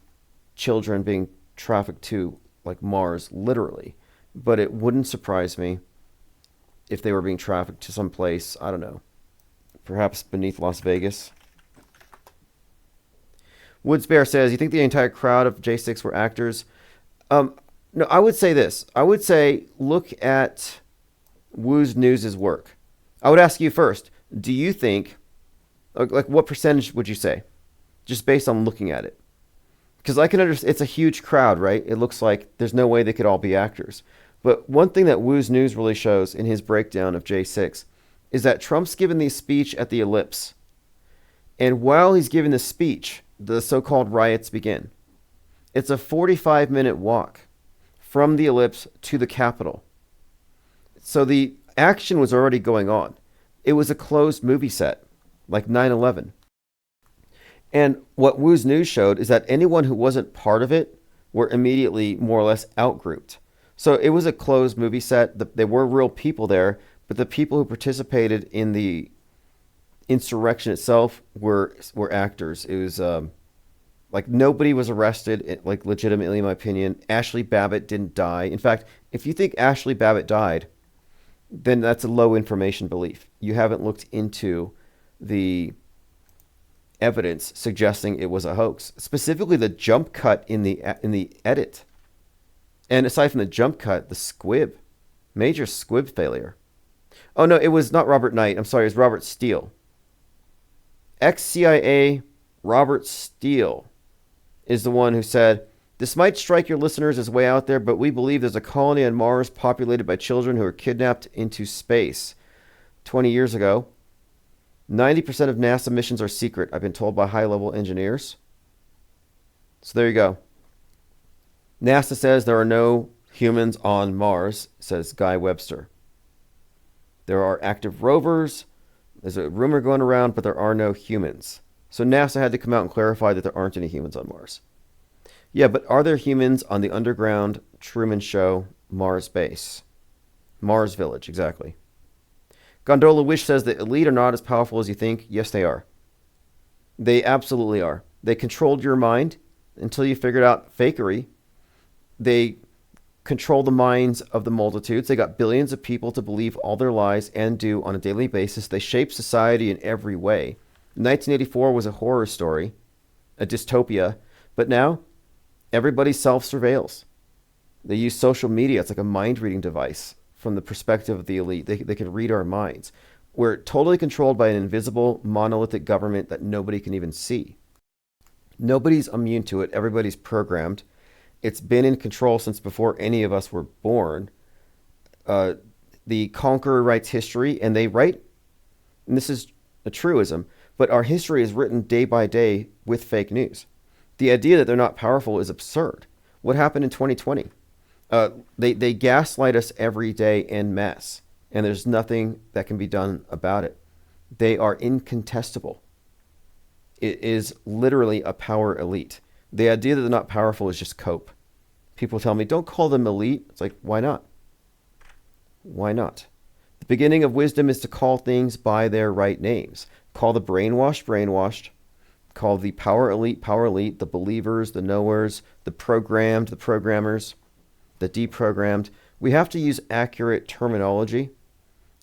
children being trafficked to like Mars, literally. But it wouldn't surprise me if they were being trafficked to some place, I don't know, perhaps beneath Las Vegas. Woods Bear says, you think the entire crowd of J6 were actors? No, I would say this. I would say look at Woo's News' work. I would ask you first, do you think, like what percentage would you say? Just based on looking at it. Because I can understand, it's a huge crowd, right? It looks like there's no way they could all be actors. But one thing that Woo's News really shows in his breakdown of J6 is that Trump's given the speech at the ellipse. And while he's giving the speech, the so-called riots begin. It's a 45-minute walk from the ellipse to the Capitol. So the action was already going on. It was a closed movie set, like 9/11. And what Woo's News showed is that anyone who wasn't part of it were immediately more or less outgrouped. So it was a closed movie set. There were real people there, but the people who participated in the insurrection itself were actors. It was like nobody was arrested, like legitimately in my opinion. Ashley Babbitt didn't die. In fact, if you think Ashley Babbitt died, then that's a low information belief. You haven't looked into the evidence suggesting it was a hoax. Specifically the jump cut in the edit. And aside from the jump cut, the squib, major squib failure. Oh no, it was not Robert Knight. I'm sorry, it was Robert Steele. Ex-CIA Robert Steele is the one who said, "This might strike your listeners as way out there, but we believe there's a colony on Mars populated by children who are kidnapped into space." 20 years ago, 90% of NASA missions are secret, I've been told by high-level engineers. So there you go. NASA says there are no humans on Mars, says Guy Webster. There are active rovers. There's a rumor going around, but there are no humans. So NASA had to come out and clarify that there aren't any humans on Mars. Yeah, but are there humans on the underground Truman Show Mars base? Mars Village, exactly. Gondola Wish says the elite are not as powerful as you think. Yes, they are. They absolutely are. They controlled your mind until you figured out fakery. They control the minds of the multitudes. They got billions of people to believe all their lies and do on a daily basis. They shape society in every way. 1984 was a horror story, a dystopia, but now everybody self-surveils. They use social media. It's like a mind-reading device from the perspective of the elite. They can read our minds. We're totally controlled by an invisible, monolithic government that nobody can even see. Nobody's immune to it. Everybody's programmed. It's been in control since before any of us were born. The conqueror writes history, and they write, and this is a truism, but our history is written day by day with fake news. The idea that they're not powerful is absurd. What happened in 2020? They gaslight us every day en masse, and there's nothing that can be done about it. They are incontestable. It is literally a power elite. The idea that they're not powerful is just cope. People tell me, don't call them elite. It's like, why not? Why not? The beginning of wisdom is to call things by their right names. Call the brainwashed, brainwashed. Call the power elite, the believers, the knowers, the programmed, the programmers, the deprogrammed. We have to use accurate terminology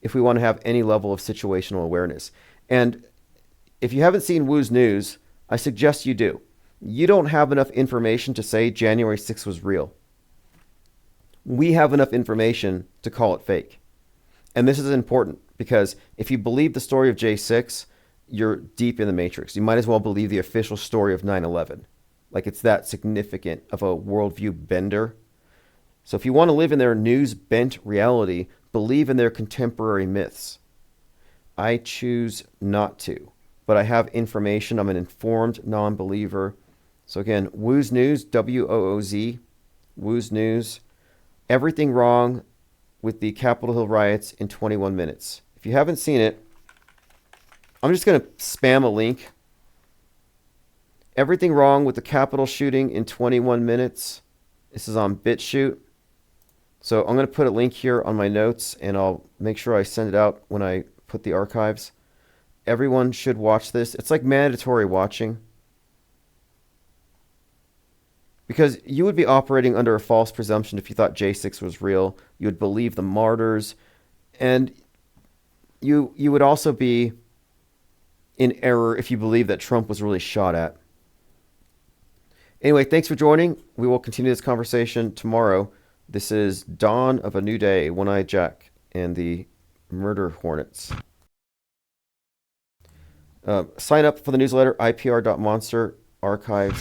if we want to have any level of situational awareness. And if you haven't seen Woo's News, I suggest you do. You don't have enough information to say January 6th was real. We have enough information to call it fake. And this is important because if you believe the story of J6, you're deep in the matrix. You might as well believe the official story of 9/11. Like it's that significant of a worldview bender. So if you want to live in their news-bent reality, believe in their contemporary myths. I choose not to, but I have information. I'm an informed non-believer. So again, Woo's News, W-O-O-Z, Woo's News. Everything wrong with the Capitol Hill riots in 21 minutes. If you haven't seen it, I'm just going to spam a link. Everything wrong with the Capitol shooting in 21 minutes. This is on BitChute. So I'm going to put a link here on my notes, and I'll make sure I send it out when I put the archives. Everyone should watch this. It's like mandatory watching. Because you would be operating under a false presumption if you thought J6 was real. You would believe the martyrs. And you would also be in error if you believe that Trump was really shot at. Anyway, thanks for joining. We will continue this conversation tomorrow. This is Dawn of a New Day, One-Eyed Jack, and the Murder Hornets. Sign up for the newsletter, ipr.monster, archives.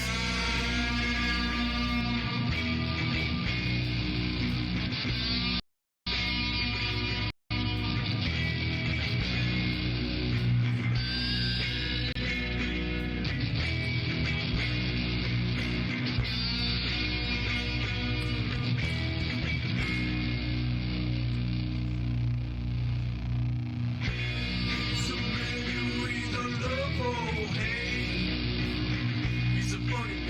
Funny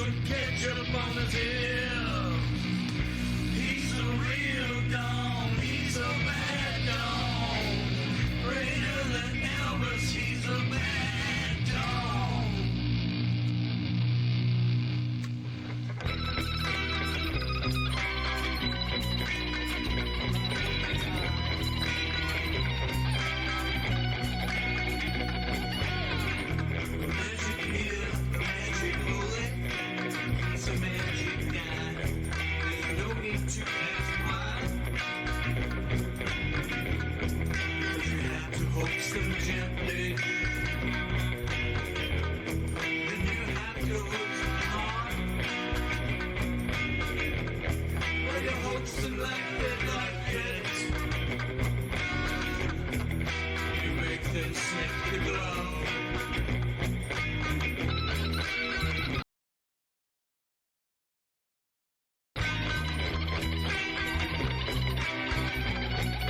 some ketchup on his hill. He's a real dog, he's a bad dog. Greater than Elvis, he's a bad dog. Magic here, magic bullet, it's a magic guy. There's no need to ask why. You have to hoax them gently. Then you have to hoax them hard. Well, you hoax them like they like it. You make them sniff the glove.